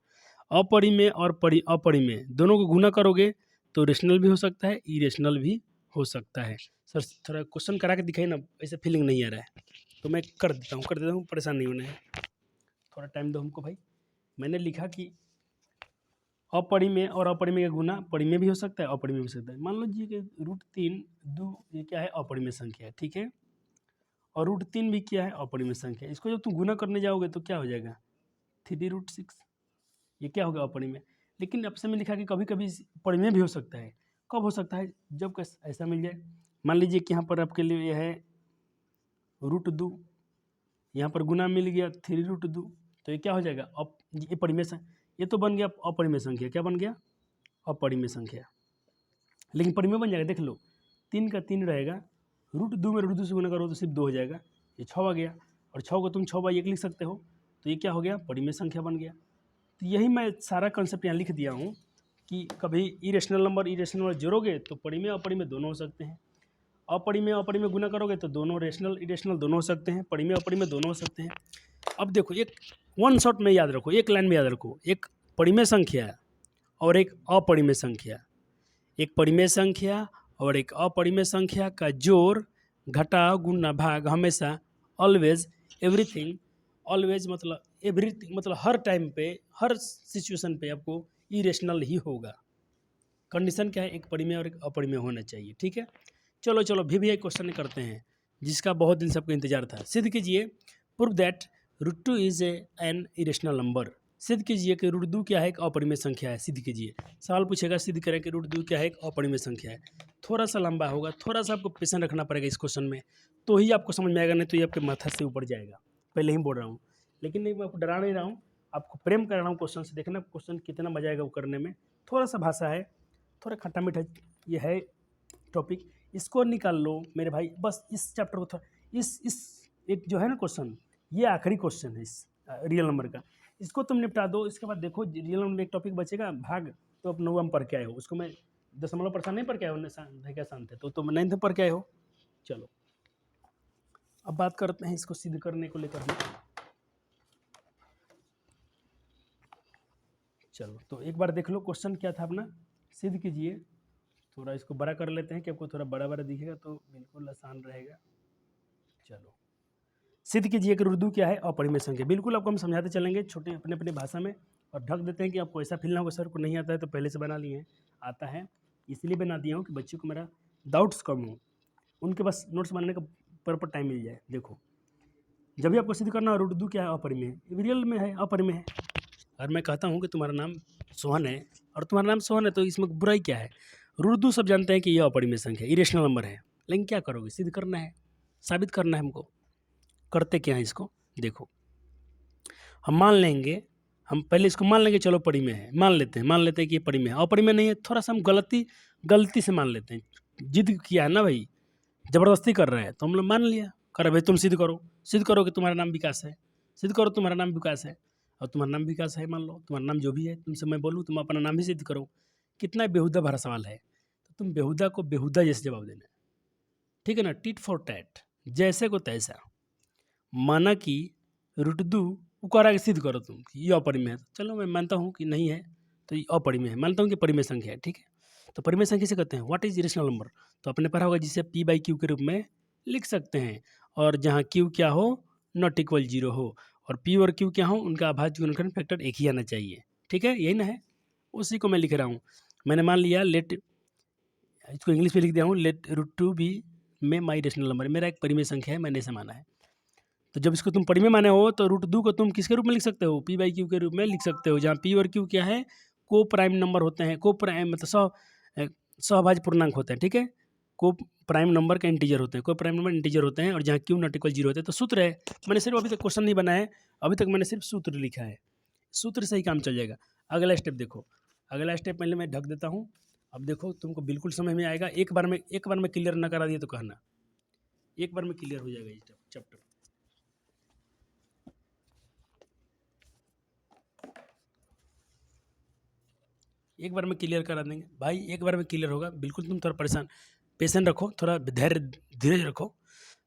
अपरिमेय और अपरिमेय दोनों को गुना करोगे तो रेशनल भी हो सकता है, इरेशनल भी हो सकता है। सर थोड़ा क्वेश्चन करा के दिखाई ना, ऐसे फीलिंग नहीं आ रहा है तो मैं कर देता हूँ, परेशान नहीं होना है, थोड़ा टाइम दो हमको भाई। मैंने लिखा कि अपरिमेय और अपरिमेय का गुना परिमेय भी हो सकता है, अपरिमेय भी हो सकता है। मान लो जी कि √3 ये क्या है, अपरिमेय संख्या है, ठीक है, और √3 भी क्या है, अपरिमेय संख्या। इसको जब तुम गुना करने जाओगे तो क्या हो जाएगा 3√6, ये क्या होगा अपरिमेय। लेकिन आपसे में लिखा कि कभी कभी परिमेय भी हो सकता है। कब हो सकता है, जब ऐसा मिल जाए, मान लीजिए कि यहाँ पर आपके लिए यह है √2, यहाँ पर गुना मिल गया 3√2, तो ये क्या हो जाएगा, ये परिमेय संख्या, ये तो बन गया अपरिमेय संख्या। क्या बन गया, अपरिमेय संख्या, लेकिन परिमेय बन जाएगा, देख लो 3 का 3 रहेगा, √2 में √2 से गुना करो तो सिर्फ 2 हो जाएगा, ये 6 आ गया। और 6 को तुम 6/1 लिख सकते हो, तो ये क्या हो गया, परिमेय संख्या बन गया। तो यही मैं सारा कंसेप्ट यहाँ लिख दिया हूँ कि कभी इरेशनल नंबर जोड़ोगे तो परिमेय अपरिमेय दोनों हो सकते हैं, अपरिमेय गुना करोगे तो दोनों रेशनल इरेशनल दोनों हो सकते हैं, परिमेय अपरिमेय दोनों हो सकते हैं। अब देखो, एक वन शॉट में याद रखो, एक लाइन में याद रखो, एक परिमेय संख्या और एक अपरिमेय संख्या, एक परिमेय संख्या और एक अपरिमेय संख्या का जोड़, घटाव, गुणा, भाग हमेशा ऑलवेज एवरीथिंग, ऑलवेज मतलब एवरीथिंग मतलब हर टाइम पे, हर सिचुएशन पे आपको इरेशनल ही होगा। कंडीशन क्या है, एक परिमेय और एक अपरिमेय होना चाहिए। ठीक है, चलो भी एक क्वेश्चन करते हैं जिसका बहुत दिन से आपको इंतजार था। सिद्ध कीजिए, prove that √2 is an irrational number. सिद्ध कीजिए कि √2 क्या है, एक अपरिमेय संख्या है। सिद्ध कीजिए, सवाल पूछेगा, सिद्ध करें कि √2 क्या है, एक अपरिमेय संख्या है। थोड़ा सा लंबा होगा, थोड़ा सा आपको पेशेंस रखना पड़ेगा इस क्वेश्चन में, तो ही आपको समझ में आएगा, नहीं तो ये आपके माथा से ऊपर जाएगा। पहले ही बोल रहा हूँ, लेकिन नहीं, मैं आपको डरा नहीं रहा हूँ, आपको प्रेम कर रहा हूँ क्वेश्चन से। देखना क्वेश्चन कितना मजा आएगा वो करने में। थोड़ा सा भाषा है, थोड़ा खट्टा मीठा ये है टॉपिक, इसको निकाल लो मेरे भाई। बस इस चैप्टर को थोड़ा इस एक जो है ना क्वेश्चन, ये आखिरी क्वेश्चन है इस रियल नंबर का, इसको तुम निपटा दो। इसके बाद देखो रियल नंबर में एक टॉपिक बचेगा, भाग, तो अब 9वां पढ़ के आए हो, उसको मैं 0.% नहीं पढ़ के आए हो, क्या शांत है, तो तुम 9th पढ़ के आए हो। चलो अब बात करते हैं इसको सिद्ध करने को लेकर। चलो तो एक बार देख लो क्वेश्चन क्या था अपना, सिद्ध कीजिए। थोड़ा इसको बड़ा कर लेते हैं कि आपको थोड़ा बड़ा बड़ा दिखेगा तो बिल्कुल आसान रहेगा। चलो, सिद्ध कीजिए कि √2 क्या है, अपरिमेय संख्या। बिल्कुल आपको हम समझाते चलेंगे छोटे अपने अपने भाषा में, और ढक देते हैं कि आपको ऐसा फील ना हो सर को नहीं आता है तो पहले से बना लिए हैं। आता है, इसलिए बना दिया हूँ कि बच्चों को मेरा डाउट्स कम हो, उनके बस नोट्स बनाने का प्रॉपर टाइम मिल जाए। देखो, जब भी आपको सिद्ध करना हो √2 क्या है, अपरिमेय, रियल में है, अपरिमेय है। और मैं कहता हूँ कि तुम्हारा नाम सोहन है और तुम्हारा नाम सोहन है, तो इसमें बुराई क्या है। √2 सब जानते हैं कि यह अपरिमेय संख्या है, इरेशनल नंबर है, लेकिन क्या करोगे, सिद्ध करना है, साबित करना है हमको। करते क्या है इसको, देखो, हम मान लेंगे, हम पहले इसको मान लेंगे, चलो परिमेय है, मान लेते हैं कि ये परिमेय है। अपरिमेय नहीं है, थोड़ा सा हम गलती से मान लेते हैं, जिद किया है ना भाई, ज़बरदस्ती कर रहे हैं तो हम लोग मान लिया, कर भाई तुम सिद्ध करो कि तुम्हारा नाम विकास है, सिद्ध करो तुम्हारा नाम विकास है, और तुम्हारा नाम विकास है, मान लो तुम्हारा नाम जो भी है, तुमसे मैं बोलूँ तुम अपना नाम ही सिद्ध करो। कितना बेहुदा भरा सवाल है, तो तुम बेहुदा को बेहुदा जैसे जवाब देना, ठीक है ना, टिट फॉर टैट, जैसे को तैसा। माना कि √2 उकारा के सिद्ध करो तुम कि ये अपरिमेय है, चलो मैं मानता हूँ कि नहीं है, तो ये अपरिमेय है, मानता हूँ कि परिमेय संख्या है, ठीक है। तो परिमेय संख्या से कहते हैं व्हाट इज इरेशनल नंबर, तो आपने पढ़ा होगा जिसे P/Q के रूप में लिख सकते हैं, और जहाँ Q क्या हो, नॉट इक्वल 0 हो, और P और Q क्या हो, उनका अभाज्य गुणनखंड फैक्टर एक ही आना चाहिए, ठीक है, यही ना है, उसी को मैं लिख रहा हूँ। मैंने मान लिया लेट, इसको इंग्लिश में लिख दिया हूँ, लेट √2 भी में माई इरेशनल नंबर, मेरा एक परिमेय संख्या है, मैंने ऐसा माना है। तो जब इसको तुम परिमेय माने हो तो √2 को तुम किसके रूप में लिख सकते हो, P/Q के रूप में लिख सकते हो, जहाँ P और Q क्या है, को प्राइम नंबर होते हैं, को प्राइम मतलब सहभाज्य पूर्णांक होते हैं, ठीक है, को प्राइम नंबर का इंटीजर होते हैं, को प्राइम नंबर इंटीजर होते हैं, और जहाँ Q नॉट इक्वल 0 होते हैं। तो सूत्र है, मैंने सिर्फ अभी तक क्वेश्चन नहीं बनाया है, अभी तक मैंने सिर्फ सूत्र लिखा है, सूत्र से ही काम चल जाएगा। अगला स्टेप देखो, अगला स्टेप पहले मैं ढक देता हूँ, अब देखो तुमको बिल्कुल समझ में आएगा। एक बार में क्लियर ना करा दिए तो कहना, एक बार में क्लियर हो जाएगा ये चैप्टर। एक बार में क्लियर करा देंगे भाई, एक बार में क्लियर होगा बिल्कुल। तुम थोड़ा पेशेंट रखो, थोड़ा धैर्य धीरज रखो।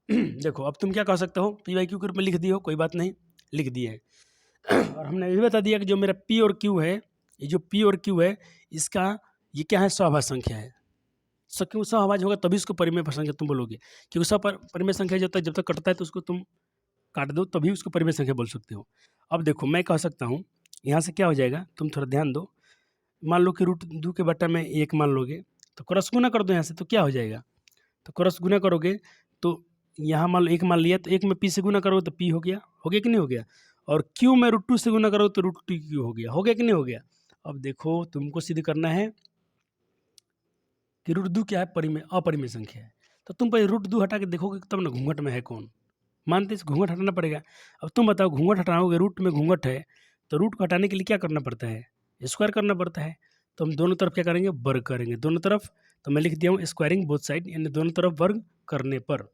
देखो अब तुम क्या कह सकते हो, P/Q के रूप में लिख दिए हो, कोई बात नहीं, लिख दिए है। और हमने ये भी बता दिया कि जो मेरा P और Q है, ये जो P और Q है, इसका ये क्या है, सहभाज्य संख्या है। क्यों सहभाज्य होगा तभी उसको परिमेय संख्या तुम बोलोगे, क्योंकि सब परिमेय संख्या जब तक कटता है तो उसको तुम काट दो, तभी उसको परिमेय संख्या बोल सकते हो। अब देखो मैं कह सकता हूँ, यहाँ से क्या हो जाएगा, तुम थोड़ा ध्यान दो, मान लो कि √2 के बट्टा में 1 मान लोगे, तो क्रॉस गुना कर दो यहाँ से, तो क्या हो जाएगा, तो क्रॉस गुना करोगे तो यहाँ मान लो 1 मान लिया, तो 1 में P से गुना करोगे तो P हो गया कि नहीं हो गया, और Q में √2 से गुना करोगे तो √2Q हो गया कि नहीं हो गया। अब देखो तुमको सिद्ध करना है कि √2 क्या है, अपरिमेय संख्या है, तो तुम पहले √2 हटा के देखोगे तब ना घूंघट में है कौन, मानते इस घूंघट हटाना पड़ेगा। अब तुम बताओ, घूंघट हटाओगे, रूट में घूंघट है, तो रूट को हटाने के लिए क्या करना पड़ता है, स्क्वायर करना पड़ता है। तो हम दोनों तरफ क्या करेंगे, वर्ग करेंगे दोनों तरफ। तो मैं लिख दिया हूँ स्क्वायरिंग बोथ साइड, यानी दोनों तरफ वर्ग करने पर।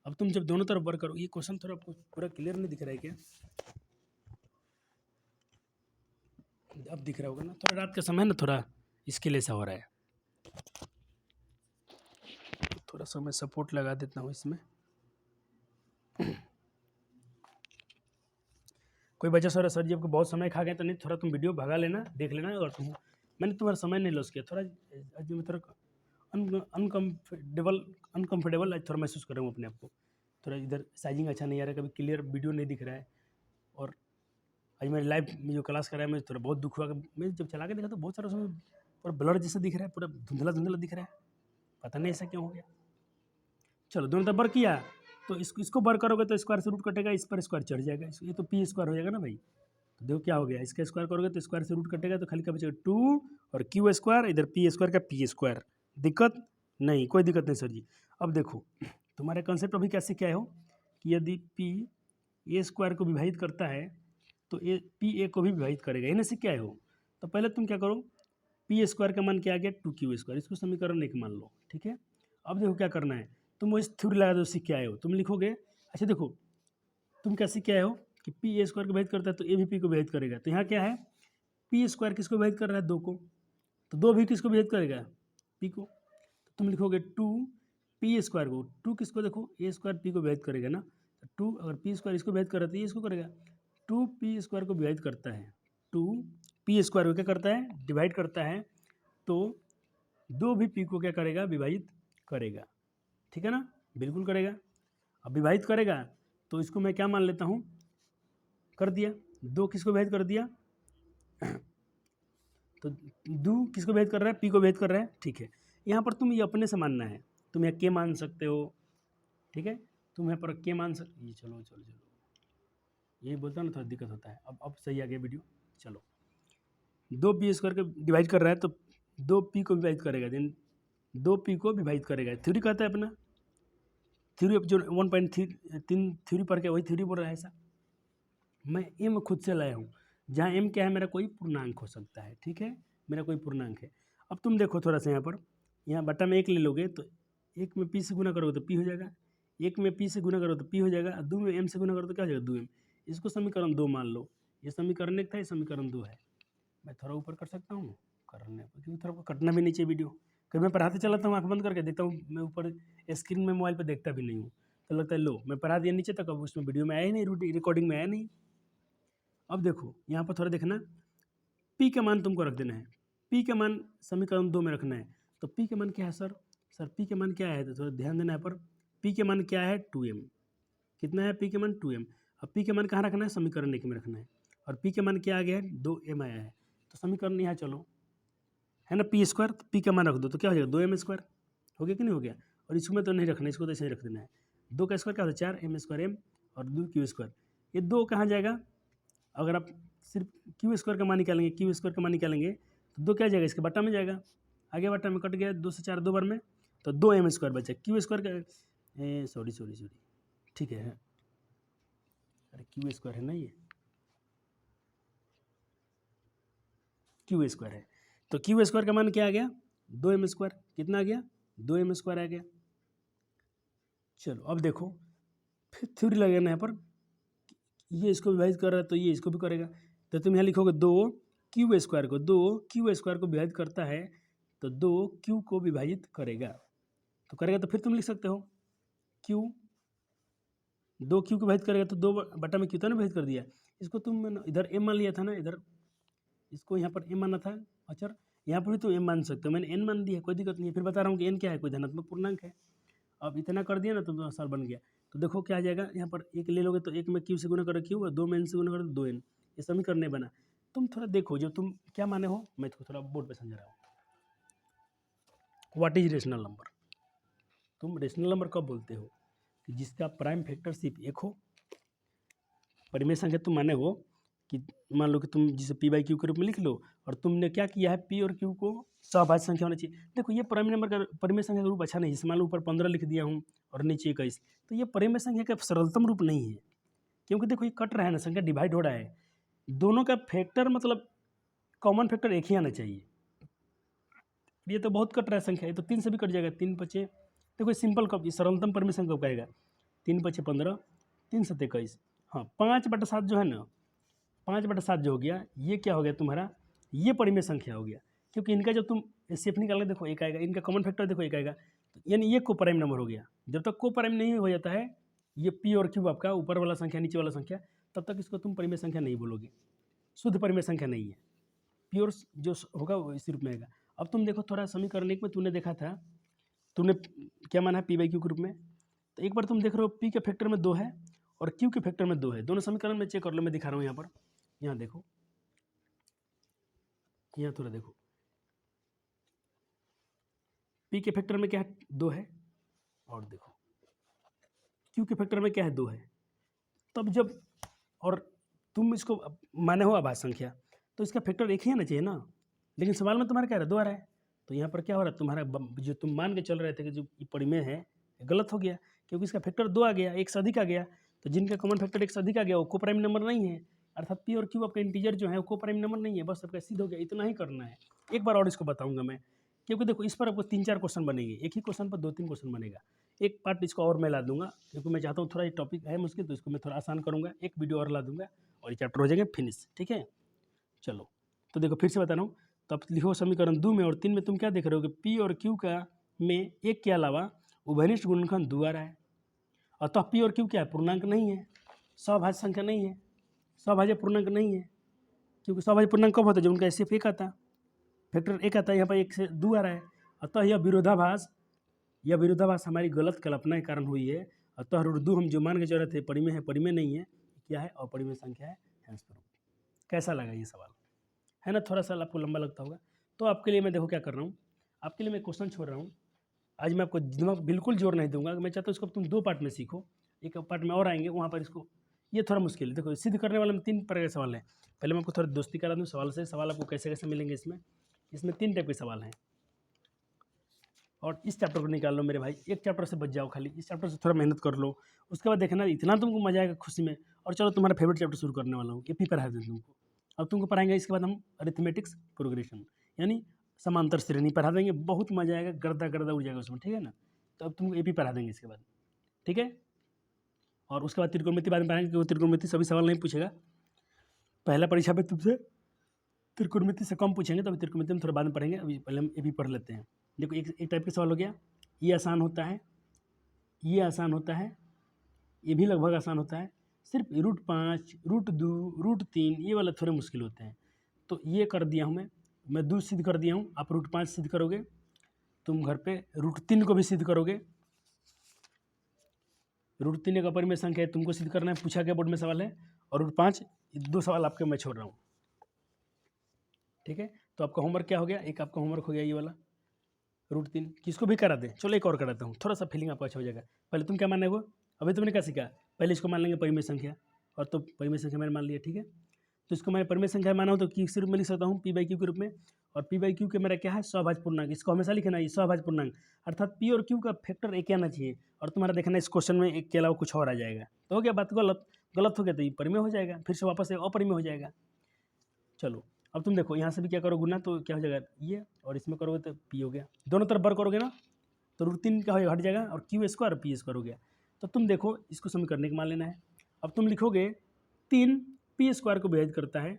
अब तुम जब दोनों तरफ वर्ग करो, ये क्वेश्चन थोड़ा आपको पूरा क्लियर नहीं दिख रहा है क्या? अब दिख रहा होगा ना, थोड़ा रात का समय ना, थोड़ा इसके लिए ऐसा हो रहा है। थोड़ा सा मैं सपोर्ट लगा देता हूँ इसमें। कोई बच्चा सर जी आपको बहुत समय खा गया, तो नहीं, थोड़ा तुम वीडियो भगा लेना, देख लेना। और मैंने तुम्हारा समय नहीं लॉस किया, थोड़ा आज मैं थोड़ा अनकम्फर्टेबल आज थोड़ा महसूस कर रहा हूँ अपने आप को। थोड़ा इधर साइजिंग अच्छा नहीं आ रहा है, कभी क्लियर वीडियो नहीं दिख रहा है। और आज मेरे लाइव में जो क्लास कराया, मुझे थोड़ा बहुत दुख हुआ कि मैं जब चला के देखा तो बहुत सारा उसमें पूरा ब्लर जैसा दिख रहा है, पूरा धुंधला धुंधला दिख रहा है, पता नहीं ऐसा क्यों हो गया। चलो दोनों तरफ वर्क किया, तो इसको वर्क करोगे तो स्क्वायर से रूट कटेगा, इस पर स्क्वायर चढ़ जाएगा, ये तो पी स्क्वायर हो जाएगा ना भाई। तो देखो क्या हो गया, इसका स्क्वायर करोगे तो स्क्वायर से रूट कटेगा, तो खाली क्या बचेगा 2 और क्यू स्क्वायर, इधर पी स्क्वायर का पी स्क्वायर। दिक्कत नहीं, कोई दिक्कत नहीं सर जी। अब देखो तुम्हारे कंसेप्ट अभी कैसे क्या हो कि यदि पी ए स्क्वायर को विभाजित करता है तो ए पी ए को भी विभाजित करेगा, इन्हें से क्या हो। तो पहले तुम क्या करो, पी स्क्वायर का मान क्या आ गया 2q स्क्वायर, इसको समीकरण 1 मान लो, ठीक है। अब देखो क्या करना है, तुम वो इस थ्योरी लगा दो, सीख के आए हो, तुम लिखोगे। अच्छा देखो तुम क्या सीख के आए हो कि पी ए स्क्वायर को विभाजित करता है तो ए भी पी को विभाजित करेगा। तो यहाँ क्या है, पी स्क्वायर किसको विभाजित कर रहा है 2 को, तो 2 भी किसको विभाजित करेगा पी को। तो तुम लिखोगे 2 पी स्क्वायर को, 2 किसको, देखो ए स्क्वायर पी को विभाजित करेगा ना, तो 2 अगर पी स्क्वायर इसको विभाजित कर रहा है तो ये इसको करेगा, 2 पी स्क्वायर को विभाजित करता है, 2 पी स्क्वायर को क्या करता है डिवाइड करता है, तो 2 भी पी को क्या करेगा विभाजित करेगा, ठीक है ना, बिल्कुल करेगा। अब विभाजित करेगा तो इसको मैं क्या मान लेता हूँ, कर दिया, 2 किसको विभाजित कर दिया तो 2 किसको विभाजित कर रहा है, पी को विभाजित कर रहा है, ठीक है। यहाँ पर तुम ये अपने से मानना है, तुम यहाँ के मान सकते हो, ठीक है, तुम यहाँ पर के मान सकते, ये चलो चलो चलो, ये बोलता है ना थोड़ा दिक्कत होता है। अब सही आ गया वीडियो। चलो 2 पी स्क्वायर को डिवाइड कर रहा है तो 2 पी को विभाजित करेगा, देन 2 पी को विभाजित करेगा, थ्योरी कहता है अपना, थ्योरी जो 1.3 थ्योरी पढ़ के वही थ्योरी बोल रहा है ऐसा। मैं एम खुद से लाया हूँ, जहाँ एम क्या है, मेरा कोई पूर्णांक हो सकता है, ठीक है, मेरा कोई पूर्णांक है। अब तुम देखो थोड़ा सा यहाँ पर, यहाँ बट्टा में 1 ले लोगे तो 1 में पी से गुना करोगे तो पी हो जाएगा, 1 में पी से गुना करो तो पी हो जाएगा, 2 में एम से गुना करो तो क्या हो जाएगा 2m। इसको समीकरण 2 मान लो, ये समीकरण 1 था, ये समीकरण 2 है। मैं थोड़ा ऊपर कर सकता हूँ, करने पर क्योंकि थोड़ा कटना भी नहीं चाहिए वीडियो। कभी मैं पढ़ाते चलाता हूँ, आँख बंद करके देखता हूँ, मैं ऊपर स्क्रीन में मोबाइल पर देखता भी नहीं हूँ, तो लगता है लो मैं पढ़ा दिया नीचे तक, अब उसमें वीडियो में आया ही नहीं, रिकॉर्डिंग में आया नहीं। अब देखो यहाँ पर थोड़ा देखना, पी का मान तुमको रख देना है, पी का मान समीकरण 2 में रखना है। तो पी का मान क्या है सर पी का मान क्या है, तो थोड़ा ध्यान देना है पर, पी के मान क्या है 2m, कितना है पी के मान 2m। अब पी के मान कहाँ रखना है, समीकरण 1 में रखना है, और पी के मान क्या आ गया है 2m आया है, तो समीकरण यहाँ चलो है ना पी स्क्वायर, तो पी का मान रख दो तो क्या हो जाएगा 2m स्क्वायर, हो गया कि नहीं हो गया। और इसमें तो नहीं रखना, इसको तो ऐसे ही रख देना है, 2 का स्क्वायर क्या होता है 4m स्क्वायर m और 2 क्यू स्क्वायर, ये 2 कहाँ जाएगा, अगर आप सिर्फ क्यू स्क्वायर का मान निकालेंगे, क्यू स्क्वायर का मान निकालेंगे तो 2 क्या जाएगा इसके बट्टा में जाएगा, आगे बट्टा में कट गया, 2 से 4 2 बार में, तो 2m स्क्वायर बचा, क्यू स्क्वायर का सॉरी ठीक है, अरे क्यू स्क्वायर है ना, ये क्यू स्क्वायर है, तो क्यू स्क्वायर का मान क्या आ गया 2m स्क्वायर, कितना आ गया 2m स्क्वायर आ गया। चलो अब देखो फिर थ्योरी लगाना है पर, ये इसको विभाजित कर रहा है तो ये इसको भी करेगा, तो तुम यहाँ लिखोगे 2 क्यू स्क्वायर को, 2 क्यू स्क्वायर को विभाजित करता है तो 2 क्यू को विभाजित करेगा, तो करेगा तो फिर तुम लिख सकते हो क्यू, 2 क्यू को विभाजित करेगा तो 2 बटा में क्यू तो ना विभाजित कर दिया, इसको तुम इधर एम मान लिया था ना, इधर इसको यहाँ पर एम माना था, अच्छा यहाँ पर भी तो एम मान सकते हो, मैंने एन मान दिया, कोई दिक्कत नहीं है, फिर बता रहा हूँ कि एन क्या है, कोई धनात्मक पूर्णांक है। अब इतना कर दिया ना तो सर बन गया, तो देखो क्या आ जाएगा, यहाँ पर 1 ले लोगे तो 1 में क्यू से गुना करो क्यू, और 2 में एन से गुना करो तो 2n, ये समीकरण नहीं बना। तुम थोड़ा देखो जो तुम क्या माने हो, मैं इसको थोड़ा बोर्ड पे समझा रहा हूँ। व्हाट इज रेशनल नंबर, तुम रेशनल नंबर कब बोलते हो कि जिसका प्राइम फैक्टर सिर्फ 1 हो, परिमेय संख्या तुम माने हो कि मान लो कि तुम जिसे पी बाई क्यू के रूप में लिख लो, और तुमने क्या किया है पी और क्यू को सहभाज्य संख्या होनी चाहिए। देखो ये परिमेय नंबर का परिमेय संख्या का रूप अच्छा नहीं है, जैसे मान लो ऊपर 15 लिख दिया हूँ और नीचे 21, तो ये परिमेय संख्या का सरलतम रूप नहीं है, क्योंकि देखो ये कट रहा है ना, संख्या डिवाइड हो रहा है, दोनों का फैक्टर मतलब कॉमन फैक्टर एक ही आना चाहिए, ये तो बहुत कट रहा है संख्या, ये तो 3 से भी कट जाएगा। 3 पचे, देखो सिंपल कब, सरलतम परिमेय संख्या कब कहेगा, 3 पचे 15, 3 सत्ते 21। हाँ 5/7 जो है ना, 5/7 जो हो गया, ये क्या हो गया तुम्हारा, ये परिमेय संख्या हो गया। क्योंकि इनका जब तुम एचसीएफ निकाल के देखो 1 आएगा, इनका कॉमन फैक्टर देखो 1 आएगा, तो यानी ये कोप्राइम नंबर हो गया। जब तक कोप्राइम नहीं हो जाता है ये पी और क्यू आपका, ऊपर वाला संख्या नीचे वाला संख्या, तब तक इसको तुम परिमेय संख्या नहीं बोलोगे, शुद्ध परिमेय संख्या नहीं है। प्योर जो होगा वो इसी रूप में आएगा। अब तुम देखो थोड़ा समीकरण एक में तूने देखा था, तूने क्या माना है P/Q के रूप में, तो एक बार तुम देख रहे हो P के फैक्टर में 2 है और Q के फैक्टर में 2 है, दोनों समीकरण में चेक कर लो, मैं दिखा रहा हूँ यहाँ पर। यहाँ देखो, यहाँ थोड़ा देखो, P के फैक्टर में क्या है, 2 है, और देखो Q के फैक्टर में क्या है, 2 है। तब जब, और तुम इसको माने हो आभाज्य संख्या, तो इसका फैक्टर एक ही आना चाहिए ना, लेकिन सवाल में तुम्हारा क्या रहा है, 2 आ रहा है। तो यहाँ पर क्या हो रहा है, तुम्हारा जो तुम मान के चल रहे थे कि जो परिमेय है गलत हो गया, क्योंकि इसका फैक्टर 2 आ गया, 1 से अधिक आ गया। तो जिनका कॉमन फैक्टर 1 से अधिक आ गया वो कोप्राइम नंबर नहीं है, अर्थात P और Q आपका इंटीजर जो है वो कोप्राइम नंबर नहीं है। बस आपका सिद्ध हो गया, इतना ही करना है। एक बार और इसको बताऊंगा मैं, क्योंकि देखो इस पर आपको 3-4 क्वेश्चन बनेंगे, एक ही क्वेश्चन पर 2-3 क्वेश्चन बनेगा। एक पार्ट इसको और मैं ला दूंगा, क्योंकि मैं चाहता हूँ थोड़ा ये टॉपिक है मुश्किल, तो इसको मैं थोड़ा आसान करूँगा, एक वीडियो और ला दूंगा और ये चैप्टर हो जाएगा फिनिश, ठीक है। चलो तो देखो फिर से बता रहा हूँ, तो अब लिखो समीकरण 2 में और 3 में तुम क्या देख रहे हो कि P और Q का में 1 के अलावा उभयनिष्ठ गुणनखंड 2 आ रहा है। अतः P और Q क्या है, पूर्णांक नहीं है, सभाज्य संख्या नहीं है, सभाज्य पूर्णांक नहीं है। क्योंकि सभाज्य पूर्णांक कब होता है, जब उनका सिर्फ 1 आता, फैक्टर 1 आता है, यहाँ पर 1 से 2 आ रहा है। अतः यह विरोधाभास हमारी गलत कल्पना के कारण हुई है। अतः √2 हम जो मान के चल रहे थे परिमेय है, परिमेय नहीं है, क्या है, अपरिमेय संख्या है, हैंस प्रूफ। कैसा लगा ये सवाल, है ना, थोड़ा सा आपको लंबा लगता होगा। तो आपके लिए मैं देखो क्या कर रहा हूँ, आपके लिए मैं क्वेश्चन छोड़ रहा हूँ। आज मैं आपको दिमाग बिल्कुल जोर नहीं दूंगा, मैं चाहता हूँ इसको तुम 2 पार्ट में सीखो, एक पार्ट में और आएंगे वहाँ पर इसको, ये थोड़ा मुश्किल है। देखो सिद्ध करने वाले में 3 प्रकार के सवाल हैं। पहले मैं आपको थोड़ा दोस्ती करा दूँ सवाल से, सवाल आपको कैसे कैसे मिलेंगे इसमें 3 टाइप के सवाल हैं। और इस चैप्टर को निकाल लो मेरे भाई, एक चैप्टर से बच जाओ, खाली इस चैप्टर से थोड़ा मेहनत कर लो, उसके बाद देखना इतना तुमको मजा आएगा खुशी में। और चलो तुम्हारा फेवरेट चैप्टर शुरू करने वाला हूँ, AP पढ़ा दें तुमको। अब तुमको पढ़ाएंगे इसके बाद हम अरिथमेटिक्स प्रोग्रेशन, यानी समांतर श्रेणी पढ़ा देंगे, बहुत मजा आएगा, गर्दा गर्दा उड़ जाएगा उसमें, ठीक है ना। तो अब तुमको AP पढ़ा देंगे इसके बाद, ठीक है। और उसके बाद त्रिकोणमिति बाद में पढ़ाएंगे, क्योंकि त्रिकोणमिति सभी सवाल नहीं पूछेगा, पहला परीक्षा में तुमसे त्रिकोणमिति से कम पूछेंगे, तो अभी त्रिकोणमिति में थोड़ा बाद में पढ़ेंगे, अभी पहले हम AP पढ़ लेते हैं। देखो एक टाइप का सवाल हो गया, ये आसान होता है, ये आसान होता है, ये भी लगभग आसान होता है, सिर्फ √5, √2, √3 ये वाला थोड़े मुश्किल होते हैं। तो ये कर दिया हूँ मैं 2 सिद्ध कर दिया हूँ, आप √5 सिद्ध करोगे, तुम घर पे √3 को भी सिद्ध करोगे। √3 एक अपरिमेय संख्या है, तुमको सिद्ध करना है, पूछा गया बोर्ड में सवाल है, और √5 2 सवाल आपके मैं छोड़ रहा हूँ, ठीक है। तो आपका होमवर्क क्या हो गया, एक आपका होमवर्क हो गया ये वाला √3, किसको भी करा दें, चलो एक और कराता हूँ, थोड़ा सा फीलिंग आपको अच्छा हो जाएगा। पहले तुम क्या मानने हो, अभी तुमने क्या सीखा, पहले इसको मान लेंगे परिमेय संख्या, और तो परिमेय संख्या मैंने मान लिया, ठीक है। तो इसको मैं परिमेय संख्या माना हूँ तो किस रूप में लिख सकता हूँ, P/Q के रूप में, और P/Q के मेरा क्या है, सभाज्य पूर्णांक, इसको हमेशा लिखना है सभाज्य पूर्णांक, अर्थात P और Q का फैक्टर 1 आना चाहिए, और तुम्हारा देखना इस क्वेश्चन में 1 के अलावा कुछ और आ जाएगा, तो हो गया बात, गलत हो गया तो ये परिमेय हो जाएगा, फिर से वापस अपरिमेय हो जाएगा। चलो अब तुम देखो यहाँ से भी क्या करो, गुना, तो क्या हो जाएगा ये, और इसमें करोगे तो P हो गया, दोनों तरफ बर करोगे ना, तो √3 क्या हो हट जाएगा, और Q² और P² हो गया। तो तुम देखो इसको समीकरण एक मान लेना है। अब तुम लिखोगे 3 P² को विभाजित करता है,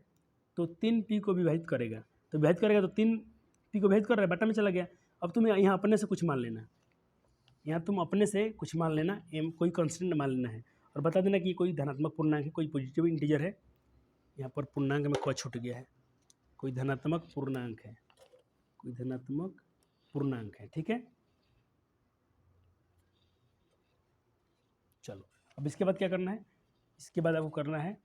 तो 3 P को विभाजित करेगा, तो विभाजित करेगा तो 3 P को विभाजित कर रहा है, बटा में चला गया। अब तुम्हें यहाँ अपने से कुछ मान लेना, यहाँ तुम अपने से कुछ मान लेना, कोई कॉन्स्टेंट मान लेना है, और बता देना कि कोई धनात्मक पूर्णांक है, कोई पॉजिटिव इंटीजर है। यहाँ पर पूर्णांक में कुछ छूट गया है, कोई धनात्मक पूर्णांक है, कोई धनात्मक पूर्णांक है, ठीक है। चलो अब इसके बाद क्या करना है, इसके बाद आपको करना है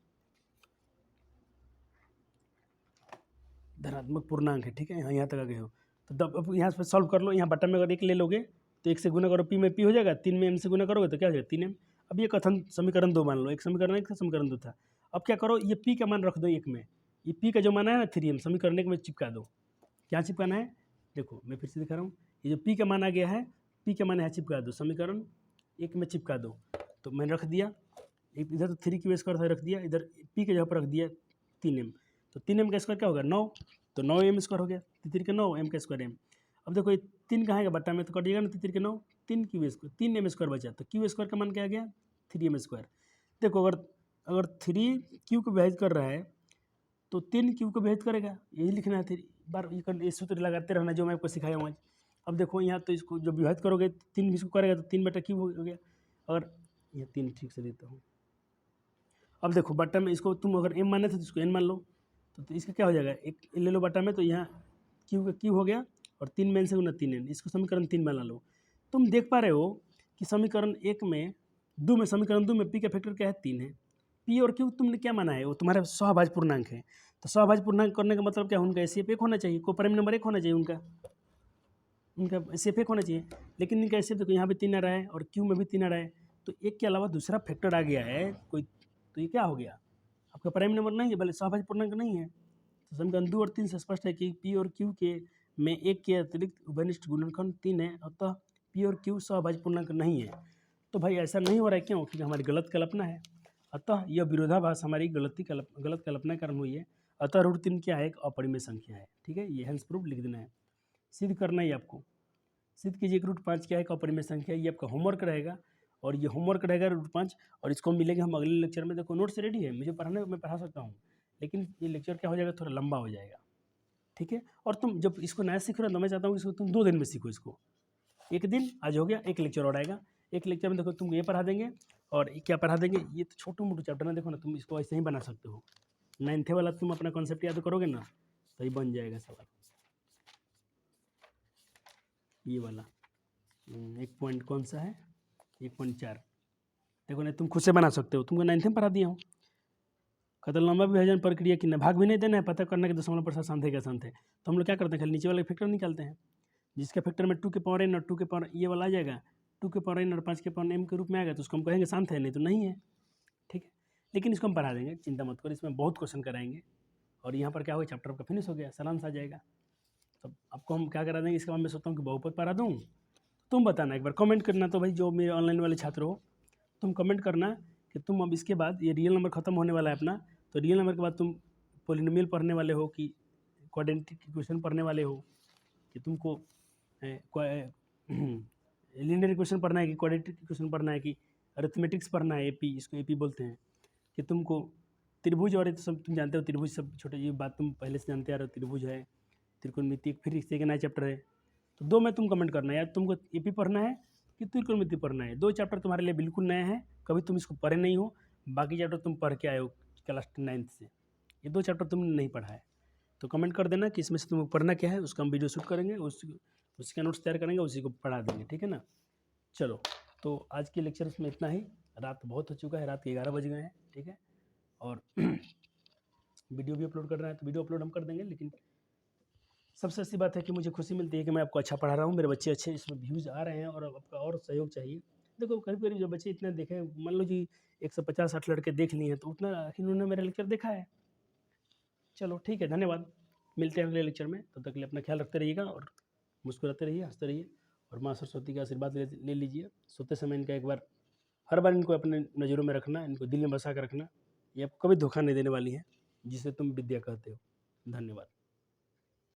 धनात्मक पूर्णांक है, ठीक है, यहाँ तक आ गए हो, तो अब यहाँ से सॉल्व कर लो। यहाँ बटन में अगर 1 ले लोगे तो 1 से गुना करो, P में P हो जाएगा, 3 में M से गुना करोगे तो क्या हो जाएगा 3M। अब ये कथन समीकरण 2 मान लो, एक समीकरण 1 था, समीकरण 2 था। अब क्या करो, ये P का मान रख दो 1 में, ये P का जो मान है ना 3M, समीकरण 1 में चिपका दो। क्या चिपकाना है, देखो मैं फिर से दिखा रहा हूँ, ये जो P का मान आ गया है, P का मान यहाँ चिपका दो, समीकरण 1 में चिपका दो। तो मैंने रख दिया, इधर तो 3Q² रख दिया, इधर P के जगह पर रख दिया 3M, तो 3M का स्क्वायर क्या होगा 9, तो 9M² हो गया, 3 का 9 M² M। अब देखो ये 3 कहाँ है बट्टा में, तो कटिएगा ना 3 के 9, 3 क्यू स्क्वायर, 3 एम स्क्वायर बचा, तो क्यू स्क्वायर का मान क्या आ गया 3 एम स्क्वायर। देखो अगर 3 क्यू को विभाजित कर रहा है तो 3 क्यू को विभाजित करेगा, यही लिखना है। 3 बार ये सूत्र लगाते रहना जो मैं आपको सिखाया हूँ आज। अब देखो यहाँ तो इसको जब विभाजित करोगे 3 इसको करेगा तो 3 बटा क्यू हो गया। अगर ये 3 ठीक से देता हूँ, अब देखो बट्टा में इसको तुम अगर m माने थे तो इसको n मान लो, तो इसका क्या हो जाएगा, एक ले लो बट्टा में, तो यहाँ क्यू का क्यू हो गया और 3 में n से गुना 3n, इसको समीकरण 3 बना लो। तुम देख पा रहे हो कि समीकरण 1 में 2 में, समीकरण 2 में पी का फैक्टर क्या है 3 है। पी और क्यू तुमने क्या माना है, वो तुम्हारा सहभाज्य पूर्णांक है। तो सहभाज्य पूर्णांक करने का मतलब क्या, उनका एसीएफ 1 होना चाहिए, कोपरम नंबर 1 होना चाहिए उनका एसीएफ 1 होना चाहिए। लेकिन इनका एसीएफ देखो यहाँ पे 3 आ रहा है और क्यू में भी 3 आ रहा है, तो एक के अलावा दूसरा फैक्टर आ गया है कोई, तो ये क्या हो गया, आपका प्राइम नंबर नहीं है, भले सहभाज्य पूर्णांक नहीं है। तो समीकरण 2 और 3 से स्पष्ट है कि पी और क्यू के में 1 के अतिरिक्त उभयनिष्ठ गुणनखंड 3 है, अतः पी और क्यू सहभाज्य पूर्णांक नहीं है। तो भाई ऐसा नहीं हो रहा है, क्यों, क्योंकि हमारी गलत कल्पना है। अतः यह विरोधाभास हमारी गलत कल्पना के कारण हुई है। अतः √3 क्या है, एक अपरिमेय संख्या है। ठीक है, ये हेंस प्रूफ लिख देना है, सिद्ध करना ही आपको। सिद्ध कीजिए √5 क्या है, एक अपरिमेय संख्या है। ये आपका होमवर्क रहेगा, और ये होमवर्क रहेगा √5, और इसको मिलेंगे हम अगले लेक्चर में। देखो नोट्स रेडी है, मुझे पढ़ाने मैं पढ़ा सकता हूँ, लेकिन ये लेक्चर क्या हो जाएगा, थोड़ा लंबा हो जाएगा। ठीक है, और तुम जब इसको नया सीख रहे हो तो मैं चाहता हूँ इसको तुम 2 दिन में सीखो इसको। एक दिन आज हो गया, एक लेक्चर और आएगा। एक लेक्चर में देखो तुम ये पढ़ा देंगे और क्या पढ़ा देंगे, ये तो छोटू मोटू चैप्टर ना, देखो ना तुम इसको ऐसे ही बना सकते हो। 9th वाला तुम अपना कॉन्सेप्ट याद करोगे ना, तो ये बन जाएगा सवाल। ये वाला 1 पॉइंट कौन सा है, 1.4, देखो नहीं तुम खुद से बना सकते हो, तुमको 9th में पढ़ा दिया हूँ। कहते लंबा विभाजन प्रक्रिया की भाग भी नहीं देना है, पता करना कि दशमलव प्रसाद शांत है क्या शांत है। तो हम लोग क्या करते हैं, खाली नीचे वाले फैक्टर निकालते हैं, जिसके फैक्टर में 2 के पावर n और 2 के पावर ये वाला आ जाएगा, 2 के पावर n और 5 के पावर m के रूप में आएगा, तो उसको हम कहेंगे शांत है, नहीं तो नहीं है। ठीक है, लेकिन इसको हम पढ़ा देंगे, चिंता मत करो, इसमें बहुत क्वेश्चन कराएंगे, और यहाँ पर क्या होगा, चैप्टर आपका फिनिश हो गया, सारांश आ जाएगा। तो आपको हम क्या करा देंगे, इसके बाद मैं सोचता हूँ कि बहुपद पढ़ा दूँ। तुम बताना, एक बार कमेंट करना, तो भाई जो मेरे ऑनलाइन वाले छात्र हो, तुम कमेंट करना कि तुम अब इसके बाद, ये रियल नंबर खत्म होने वाला है अपना, तो रियल नंबर के बाद तुम पोलिनोमियल पढ़ने वाले हो कि क्वाड्रेटिक इक्वेशन पढ़ने वाले हो, कि तुमको लीनियर इक्वेशन पढ़ना है कि क्वाड्रेटिक इक्वेशन पढ़ना है कि अरिथमेटिक्स पढ़ना है, एपी, इसको एपी बोलते हैं, कि तुमको त्रिभुज, और ये तो सब तुम जानते हो, त्रिभुज सब छोटे, ये बात तुम पहले से जानते आ रहे हो, त्रिभुज है, त्रिकोणमिति, फिर इससे एक नया चैप्टर है। तो 2 में तुम कमेंट करना, यार तुमको एपी पढ़ना है कि त्रिकोणमिति पढ़ना है। 2 चैप्टर तुम्हारे लिए बिल्कुल नया है, कभी तुम इसको पढ़े नहीं हो, बाकी चैप्टर तुम पढ़ के आए हो क्लास 9th से, ये 2 चैप्टर तुमने नहीं पढ़ा है। तो कमेंट कर देना कि इसमें से तुमको पढ़ना क्या है, उसका हम वीडियो शूट करेंगे, उसका नोट्स तैयार करेंगे, उसी को पढ़ा देंगे। ठीक है ना, चलो, तो आज के लेक्चर में इतना ही। रात बहुत हो चुका है, रात के 11 बज गए हैं। ठीक है, और वीडियो भी अपलोड करना है तो वीडियो अपलोड हम कर देंगे, लेकिन सबसे अच्छी बात है कि मुझे खुशी मिलती है कि मैं आपको अच्छा पढ़ा रहा हूँ, मेरे बच्चे अच्छे इसमें व्यूज़ आ रहे हैं, और आपका और सहयोग चाहिए। देखो करीब करीब जो बच्चे इतना देखें, मान लो जी 150-60 लड़के देख लिए हैं, तो उतना आखिर उन्होंने मेरा लेक्चर देखा है। चलो ठीक है, धन्यवाद, मिलते हैं अगले लेक्चर में, तब तक के लिए अपना ख्याल रखते रहिएगा, और मुस्कुराते रहिए, हंसते रहिए, और माँ सरस्वती का आशीर्वाद ले लीजिए। सोते समय इनका एक बार, हर बार इनको अपने नज़रों में रखना, इनको दिल में बसा कर रखना, ये आपको कभी धोखा नहीं देने वाली है, जिसे तुम विद्या कहते हो। धन्यवाद।